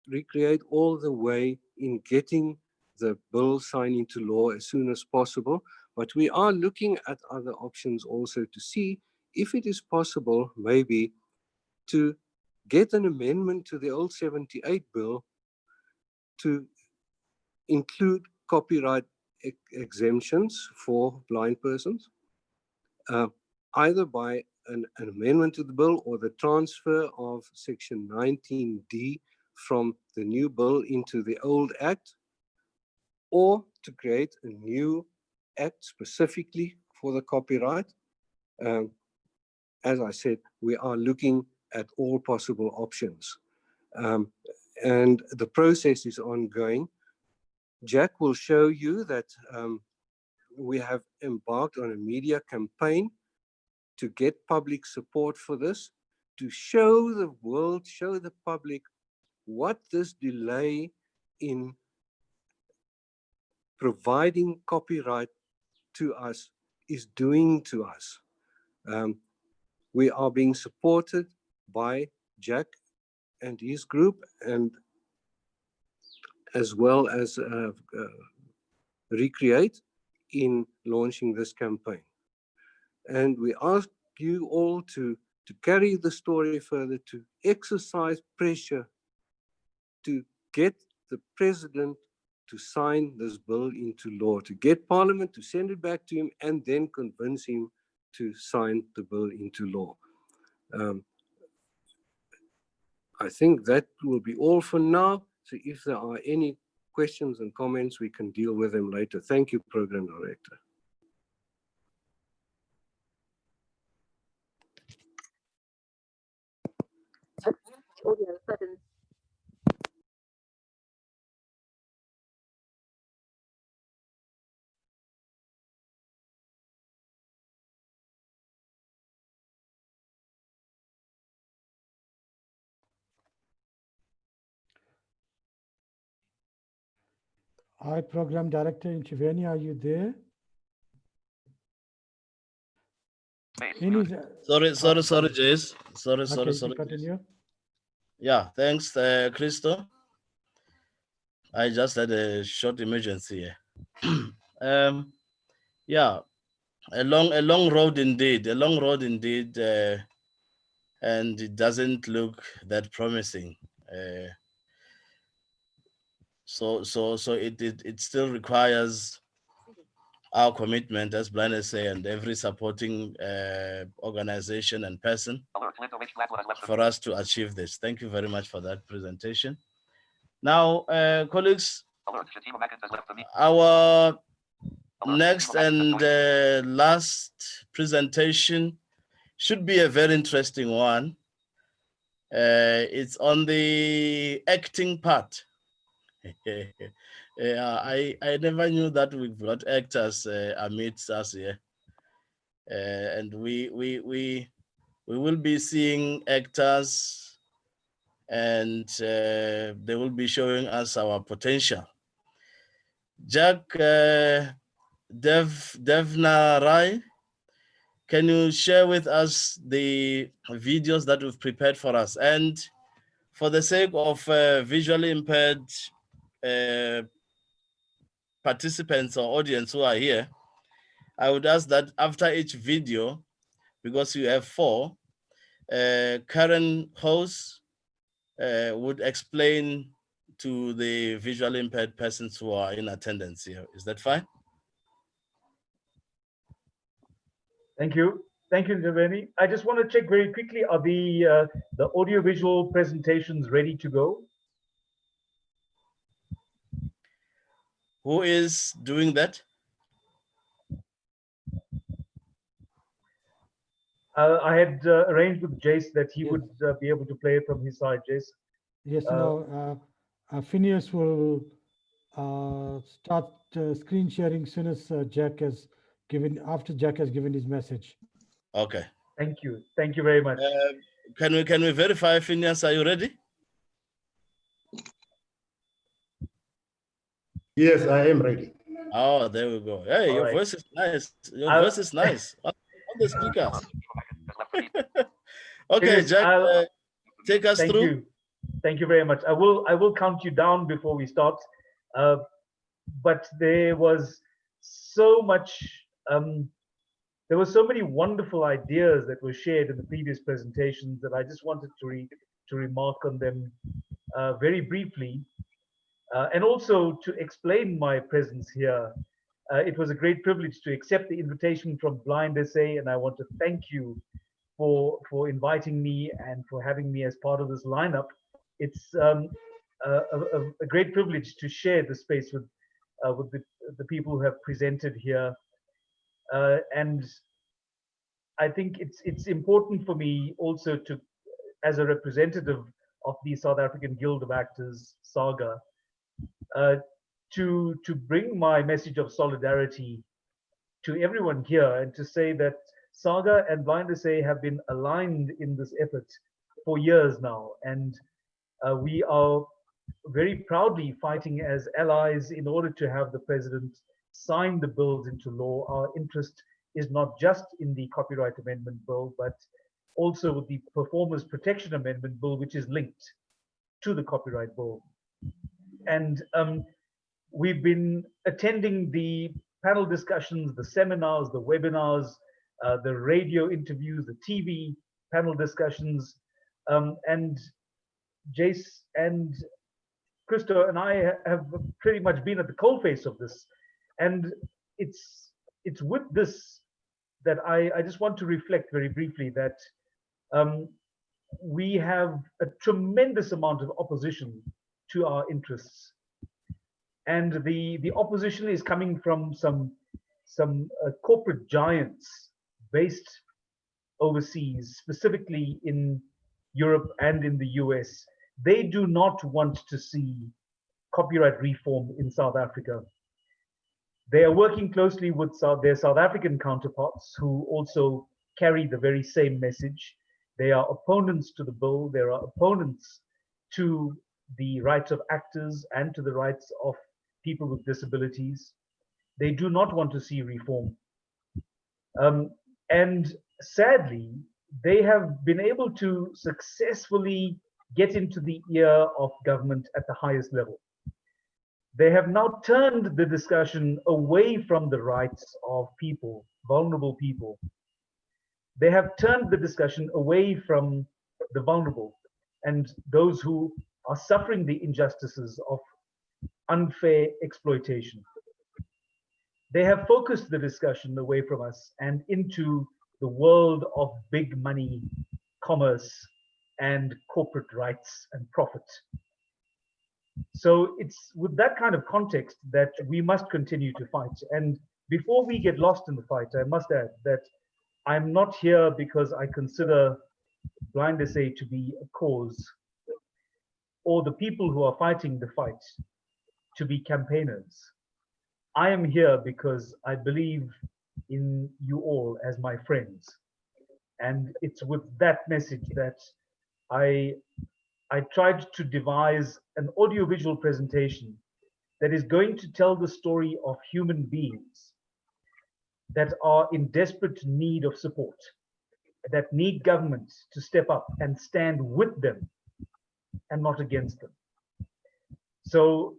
Recreate all the way in getting the bill signed into law as soon as possible. But we are looking at other options also to see if it is possible maybe to get an amendment to the old 78 bill to include copyright exemptions for blind persons, either by an amendment to the bill or the transfer of section 19D from the new bill into the old act, or to create a new act specifically for the copyright. As I said, we are looking at all possible options. And the process is ongoing. Jack will show you that we have embarked on a media campaign to get public support for this, to show the world, show the public what this delay in providing copyright to us is doing to us. We are being supported by Jack and his group, and as well as Recreate in launching this campaign. And we ask you all to carry the story further, to exercise pressure to get the president to sign this bill into law, to get Parliament to send it back to him and then convince him to sign the bill into law. I think that will be all for now. So if there are any questions and comments, we can deal with them later. Thank you, Program Director. Hi, Program Director Nchiveni, are you there? Sorry, Jace. Okay, Sorry. continue. Yeah, thanks, Christo. I just had a short emergency here. Yeah, a long road indeed, and it doesn't look that promising. So it still requires our commitment as Blind SA and every supporting organization and person for us to achieve this. Thank you very much for that presentation. Now, colleagues, our next and last presentation should be a very interesting one. It's on the acting part. I never knew that we've got actors amidst us here, and we will be seeing actors, and they will be showing us our potential. Jack Devna Rai, can you share with us the videos that we've prepared for us? And for the sake of visually impaired participants or audience who are here, I would ask that after each video, because you have 4, Karen host would explain to the visually impaired persons who are in attendance here. Is that fine? Thank you. Thank you, Nchiveni. I just want to check very quickly, are the audiovisual presentations ready to go? Who is doing that? I had arranged with Jace that he would be able to play it from his side, Jace. Yes, Phineas will start screen sharing as soon as Jack has given his message. Okay. Thank you. Thank you very much. Can we verify, Phineas? Are you ready? Yes, I am ready. Oh, there we go. Hey, your voice is nice. Your voice is nice. On the speakers. Okay, Jack, take us thank through. You. Thank you very much. I will count you down before we start. But there was so much. There were so many wonderful ideas that were shared in the previous presentations that I just wanted to remark on them very briefly, and also to explain my presence here. It was a great privilege to accept the invitation from Blind SA, and I want to thank you for inviting me and for having me as part of this lineup. It's a great privilege to share the space with the people who have presented here. And I think it's important for me also to, as a representative of the South African Guild of Actors, SAGA, to bring my message of solidarity to everyone here and to say that SAGA and Blind SA have been aligned in this effort for years now. And we are very proudly fighting as allies in order to have the president sign the bills into law. Our interest is not just in the Copyright Amendment Bill, but also with the Performers Protection Amendment Bill, which is linked to the Copyright Bill. And we've been attending the panel discussions, the seminars, the webinars, the radio interviews, the TV panel discussions, and Jace and Christo and I have pretty much been at the coalface of this. And it's with this that I just want to reflect very briefly that we have a tremendous amount of opposition to our interests. And the opposition is coming from some corporate giants based overseas, specifically in Europe and in the US. They do not want to see copyright reform in South Africa. They are working closely with their South African counterparts who also carry the very same message. They are opponents to the bill. They are opponents to the rights of actors and to the rights of people with disabilities. They do not want to see reform. And sadly, they have been able to successfully get into the ear of government at the highest level. They have now turned the discussion away from the rights of people, vulnerable people. They have turned the discussion away from the vulnerable and those who are suffering the injustices of unfair exploitation. They have focused the discussion away from us and into the world of big money, commerce, and corporate rights and profit. So it's with that kind of context that we must continue to fight. And before we get lost in the fight, I must add that I'm not here because I consider Blind SA to be a cause, or the people who are fighting the fight to be campaigners. I am here because I believe in you all as my friends. And it's with that message that I tried to devise an audiovisual presentation that is going to tell the story of human beings that are in desperate need of support, that need government to step up and stand with them and not against them. So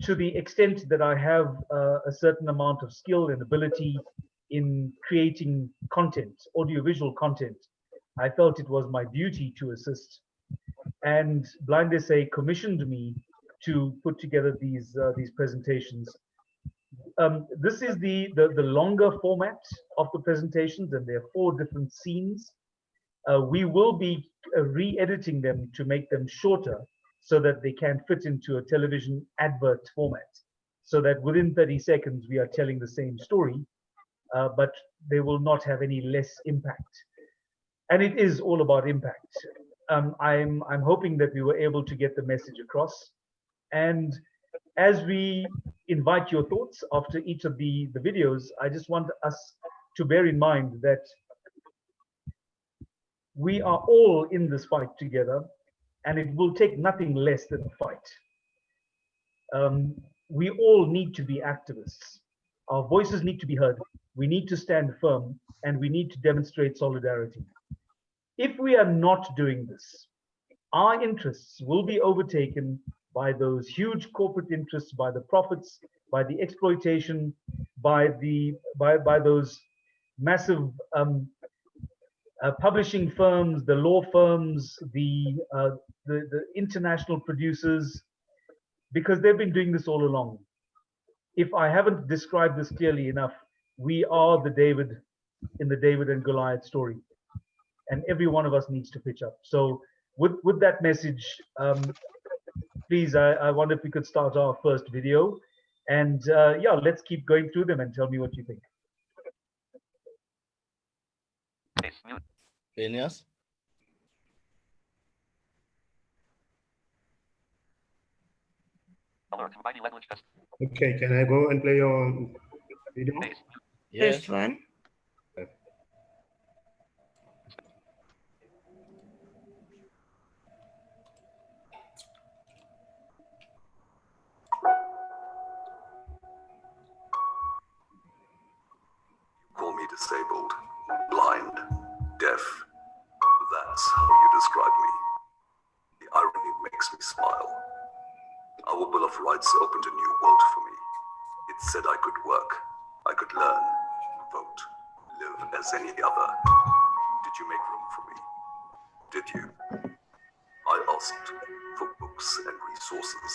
to the extent that I have a certain amount of skill and ability in creating content, audiovisual content, I felt it was my duty to assist. And Blind SA commissioned me to put together these presentations. This is the longer format of the presentations, and there are 4 different scenes. We will be re-editing them to make them shorter so that they can fit into a television advert format, so that within 30 seconds we are telling the same story, but they will not have any less impact. And it is all about impact. I'm hoping that we were able to get the message across. And as we invite your thoughts after each of the videos, I just want us to bear in mind that we are all in this fight together, and it will take nothing less than a fight. We all need to be activists. Our voices need to be heard. We need to stand firm, and we need to demonstrate solidarity. If we are not doing this, our interests will be overtaken by those huge corporate interests, by the profits, by the exploitation, by those massive publishing firms, the law firms, the international producers, because they've been doing this all along. If I haven't described this clearly enough, we are the David in the David and Goliath story, and every one of us needs to pitch up. So with that message, please, I wonder if we could start our first video, and yeah, let's keep going through them and tell me what you think. Phineas? Okay, can I go and play your video? Yes. First one. Call me disabled, blind, deaf. That's how you describe me. The irony makes me smile. Our Bill of Rights opened a new world for me. It said I could work, I could learn, vote, live as any other. Did you make room for me? Did you? I asked for books and resources.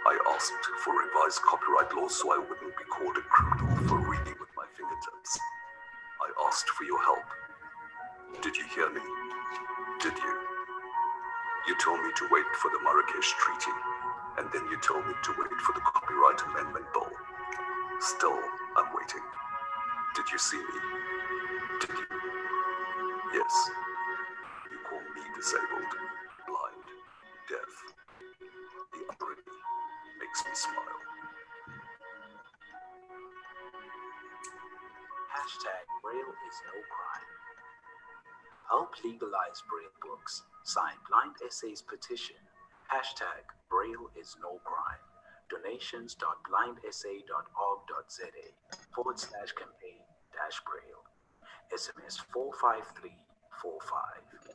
I asked for revised copyright laws so I wouldn't be called a criminal for reading with my fingertips. I asked for your help. Did you hear me? Did you? You told me to wait for the Marrakesh Treaty And then you told me to wait for the copyright amendment bill. Still, I'm waiting. Did you see me? Did you? Yes. You call me disabled, blind, deaf. The irony makes me smile. Hashtag Braille is no crime. Help legalize Braille books. Sign Blind Essays petition. Hashtag Braille is no crime. Donations.blindessay.org.za/campaign-Braille. SMS 45345.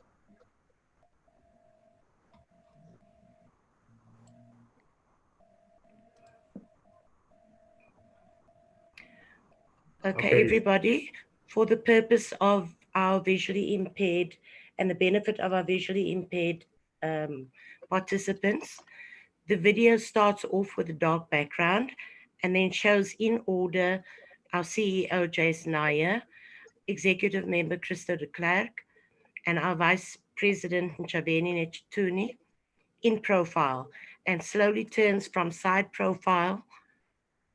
Okay, everybody, for the purpose of our visually impaired and the benefit of our visually impaired participants, the video starts off with a dark background and then shows in order our CEO, Jason Nair, Executive Member, Christo de Klerk, and our Vice President, Nchabeni Netutuni, in profile, and slowly turns from side profile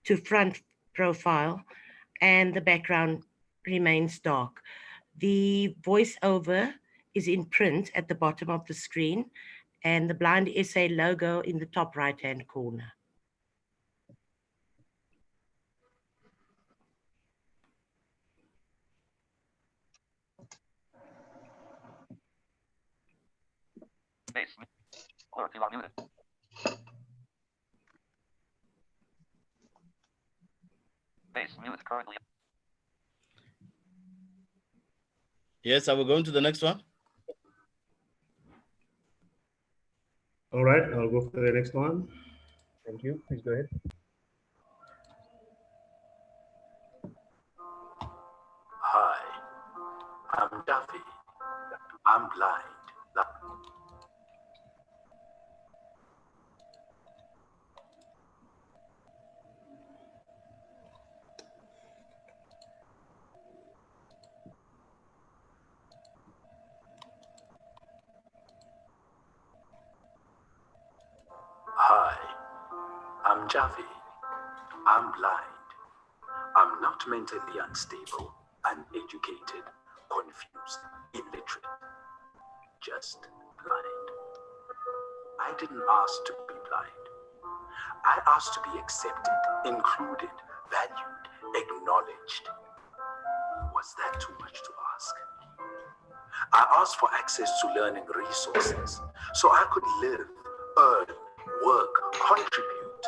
to front profile, and the background remains dark. The voiceover is in print at the bottom of the screen, and the Blind Essay logo in the top right-hand corner. Yes, are we going to the next one? All right, I'll go for the next one. Thank you. Please go ahead. Hi, I'm Duffy. I'm blind. Hi, I'm Javi. I'm blind. I'm not mentally unstable, uneducated, confused, illiterate. Just blind. I didn't ask to be blind. I asked to be accepted, included, valued, acknowledged. Was that too much to ask? I asked for access to learning resources so I could live, earn, work, contribute.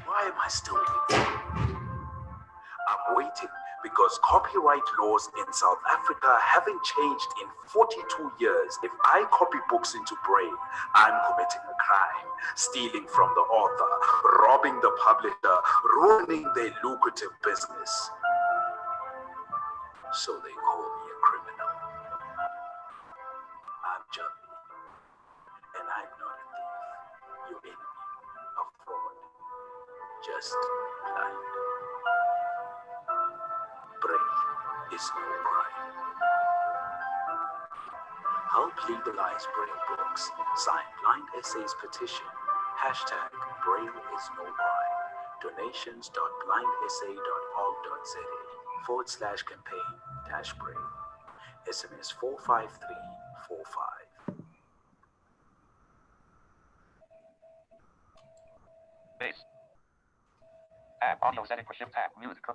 Why am I still waiting? I'm waiting because copyright laws in South Africa haven't changed in 42 years. If I copy books into Braille, I'm committing a crime, stealing from the author, robbing the publisher, ruining their lucrative business. So they call me a criminal. I'm Javi, and I'm not a thief, your enemy, a fraud, just blind. Braille is no crime. Help legalize Braille books. Sign Blind Essays petition. Hashtag Braille is no crime. Donations.blindessay.org.za/campaign-Braille. SMS 45345. Base. Tab audio setting for shift tab music.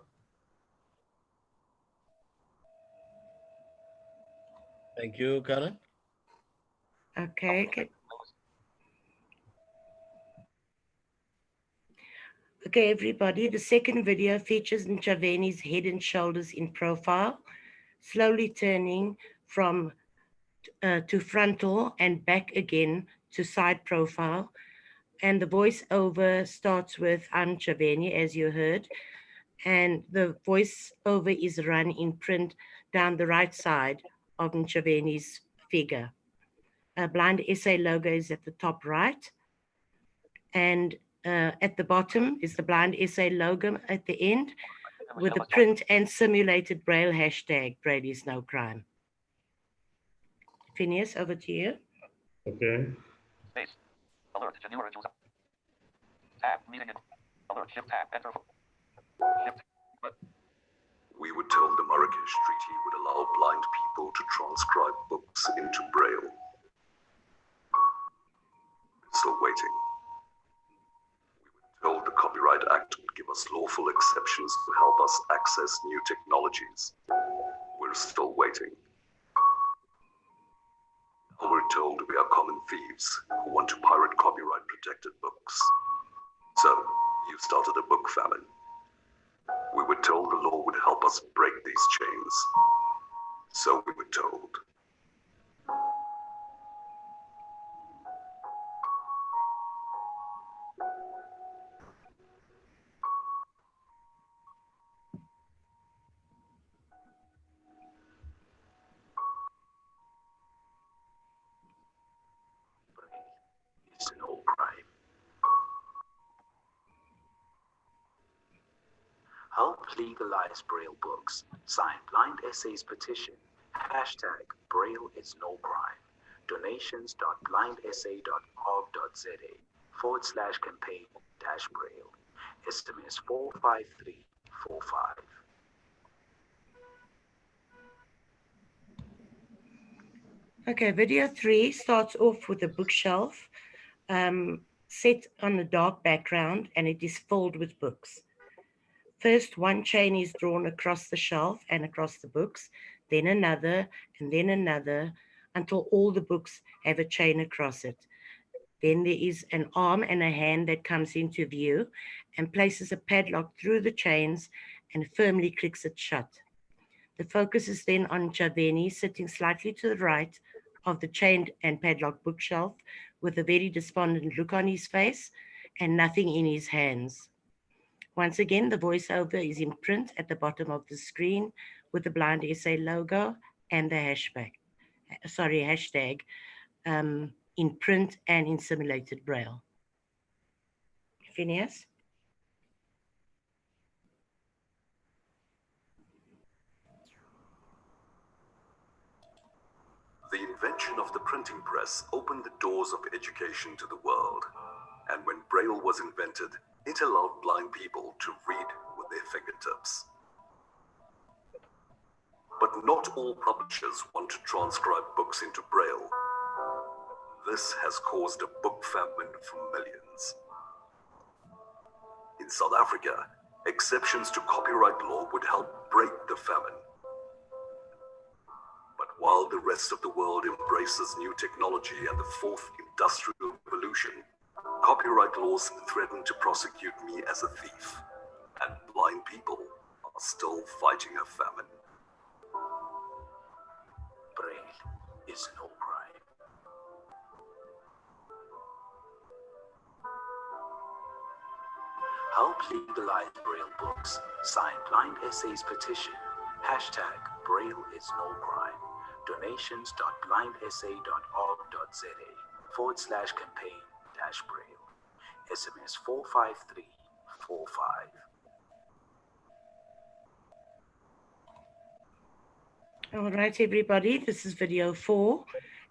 Thank you, Karen. Okay. Okay, everybody, the second video features Nchaveni's head and shoulders in profile, slowly turning from to frontal and back again to side profile. And the voiceover starts with I'm Nchaveni, as you heard. And the voiceover is run in print down the right side of Nchaveni's figure. A Blind Essay logo is at the top right. And at the bottom is the Blind Essay logo at the end with the print and simulated Braille hashtag, Braille is no crime. Phineas, over to you. Okay. Space. Alert. Genera Tab. Meeting. Alert. Shift tab. Enter. Shift. We were told the Marrakesh Treaty would allow blind people to transcribe books into Braille. Still waiting. We were told the Copyright Act would give us lawful exceptions to help us access new technologies. We're still waiting. Now we're told we are common thieves who want to pirate copyright-protected books. So, you started a book famine. We were told the law would help us break these chains. So we were told. It's no crime. Help legalize Braille books. Sign Blind Essays petition. Hashtag Braille is no crime. Donations.blindessay.org.za/campaign-Braille. SMS 45345. Okay, video 3 starts off with a bookshelf set on a dark background, and it is filled with books. First, one chain is drawn across the shelf and across the books, then another, and then another, until all the books have a chain across it. Then there is an arm and a hand that comes into view and places a padlock through the chains and firmly clicks it shut. The focus is then on Javeni sitting slightly to the right of the chained and padlocked bookshelf with a very despondent look on his face and nothing in his hands. Once again, the voiceover is in print at the bottom of the screen with the Blind Essay logo and the hashtag in print and in simulated Braille. Phineas? The invention of the printing press opened the doors of education to the world. And when Braille was invented, it allowed blind people to read with their fingertips. But not all publishers want to transcribe books into Braille. This has caused a book famine for millions. In South Africa, exceptions to copyright law would help break the famine. But while the rest of the world embraces new technology and the fourth industrial revolution, copyright laws threaten to prosecute me as a thief, and blind people are still fighting a famine. Braille is no crime. Help legalize Braille books. Sign Blind Essays petition. Hashtag Braille is no crime. Donations.blindessay.org.za/campaign-Braille. SMS 45345. All right, everybody, this is video 4,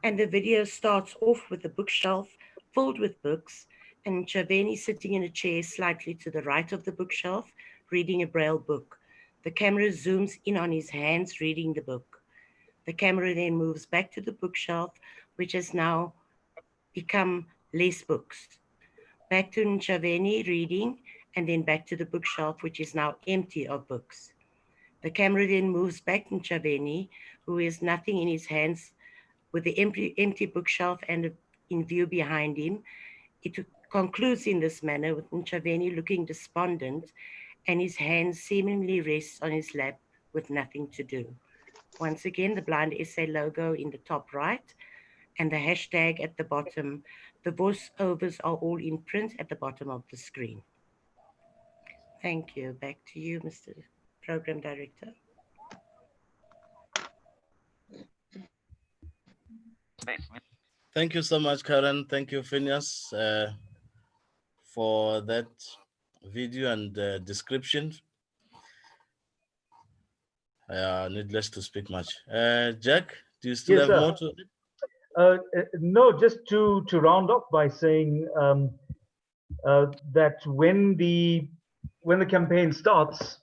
and the video starts off with a bookshelf filled with books, and Javeni sitting in a chair slightly to the right of the bookshelf, reading a Braille book. The camera zooms in on his hands reading the book. The camera then moves back to the bookshelf, which has now become less books. Back to Javeni reading, and then back to the bookshelf, which is now empty of books. The camera then moves back to Javeni, who has nothing in his hands, with the empty bookshelf and in view behind him. It concludes in this manner with Javeni looking despondent, and his hands seemingly rests on his lap with nothing to do. Once again, the Blind Essay logo in the top right and the hashtag at the bottom. The voiceovers are all in print at the bottom of the screen. Thank you. Back to you, Mr. Program Director. Thank you so much, Karen. Thank you, Phineas, for that video and description. Needless to speak much. Jack, do you still have more to? No, just to round off by saying that when the campaign starts,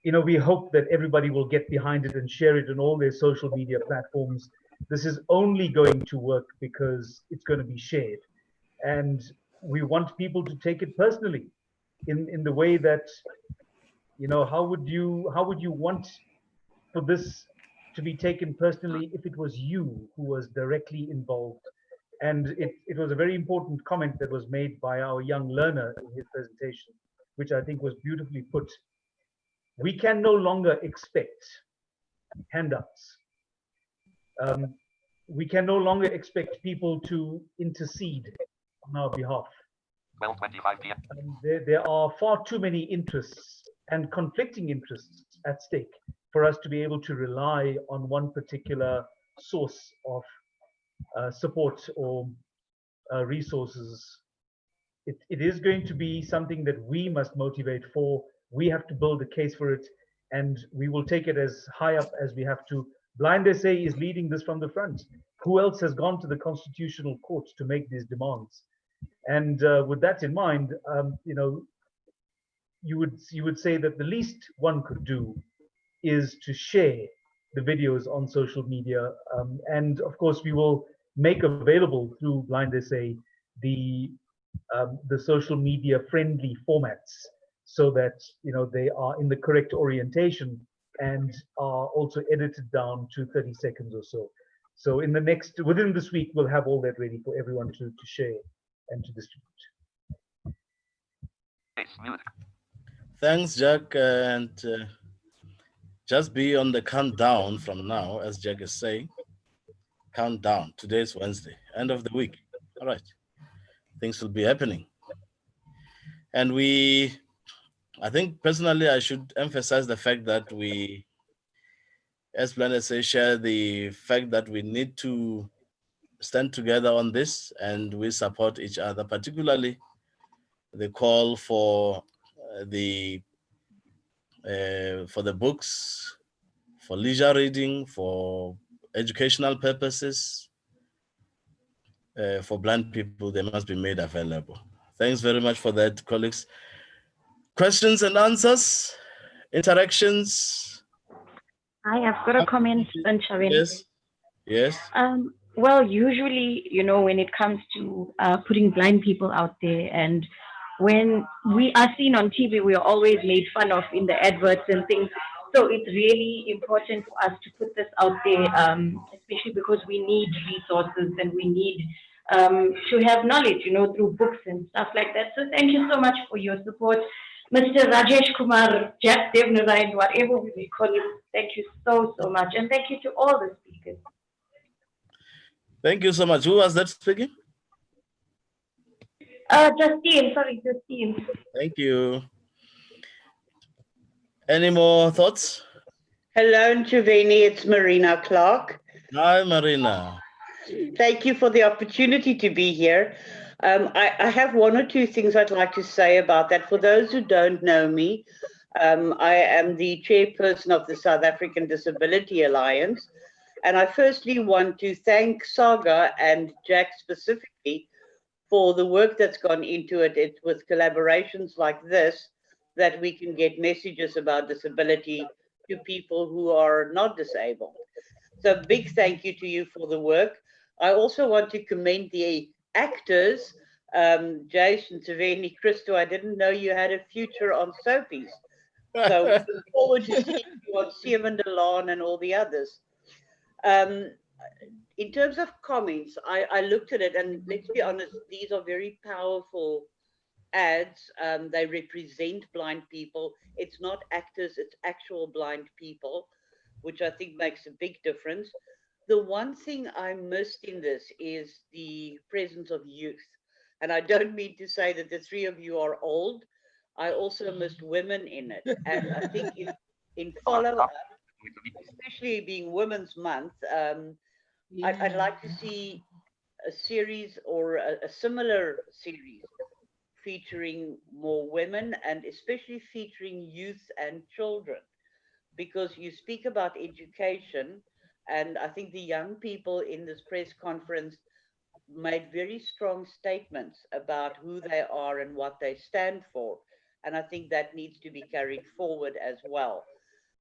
we hope that everybody will get behind it and share it on all their social media platforms. This is only going to work because it's going to be shared, and we want people to take it personally, in the way that, how would you want for this to be taken personally if it was you who was directly involved? And it was a very important comment that was made by our young learner in his presentation, which I think was beautifully put. We can no longer expect handouts. We can no longer expect people to intercede on our behalf. 12:25 p.m. There are far too many interests and conflicting interests at stake for us to be able to rely on one particular source of support or resources. It is going to be something that we must motivate for. We have to build a case for it, and we will take it as high up as we have to. Blind SA is leading this from the front. Who else has gone to the Constitutional Court to make these demands? And with that in mind, you would say that the least one could do is to share the videos on social media, and of course we will make available through Blind SA the social media friendly formats, so that they are in the correct orientation and are also edited down to 30 seconds or so. So within this week, we'll have all that ready for everyone to share and to distribute. Thanks, Jack, and just be on the countdown from now, as Jack is saying. Countdown. Today is Wednesday, end of the week. All right. Things will be happening. And I think personally, I should emphasize the fact that we, as Blind SA, share the fact that we need to stand together on this, and we support each other, particularly the call for the books, for leisure reading, for educational purposes, for blind people. They must be made available. Thanks very much for that, colleagues. Questions and answers, interactions? I've got a comment on Chavini. Yes. Well, usually, when it comes to putting blind people out there, and when we are seen on TV, we are always made fun of in the adverts and things. So it's really important for us to put this out there, especially because we need resources and we need to have knowledge, through books and stuff like that. So thank you so much for your support. Mr. Rajesh Kumar, Jack Devnarayan, whatever we call you, thank you so much. And thank you to all the speakers. Thank you so much. Who was that speaking? Justine. Thank you. Any more thoughts? Hello, Chavini. It's Marina Clark. Hi, Marina. Thank you for the opportunity to be here. I have one or two things I'd like to say about that. For those who don't know me, I am the chairperson of the South African Disability Alliance. And I firstly want to thank Saga and Jack specifically for the work that's gone into it. It's with collaborations like this that we can get messages about disability to people who are not disabled. So big thank you to you for the work. I also want to commend the actors, Jason, Saveni, Christo. I didn't know you had a future on soapies. So we look forward to seeing you on Seaman DeLon and all the others. In terms of comments, I looked at it, and let's be honest, these are very powerful ads. They represent blind people. It's not actors, it's actual blind people, which I think makes a big difference. The one thing I missed in this is the presence of youth. And I don't mean to say that the three of you are old. I also missed women in it. And I think in follow-up, especially being Women's Month, I'd like to see a series or a similar series featuring more women, and especially featuring youth and children, because you speak about education, and I think the young people in this press conference made very strong statements about who they are and what they stand for. And I think that needs to be carried forward as well.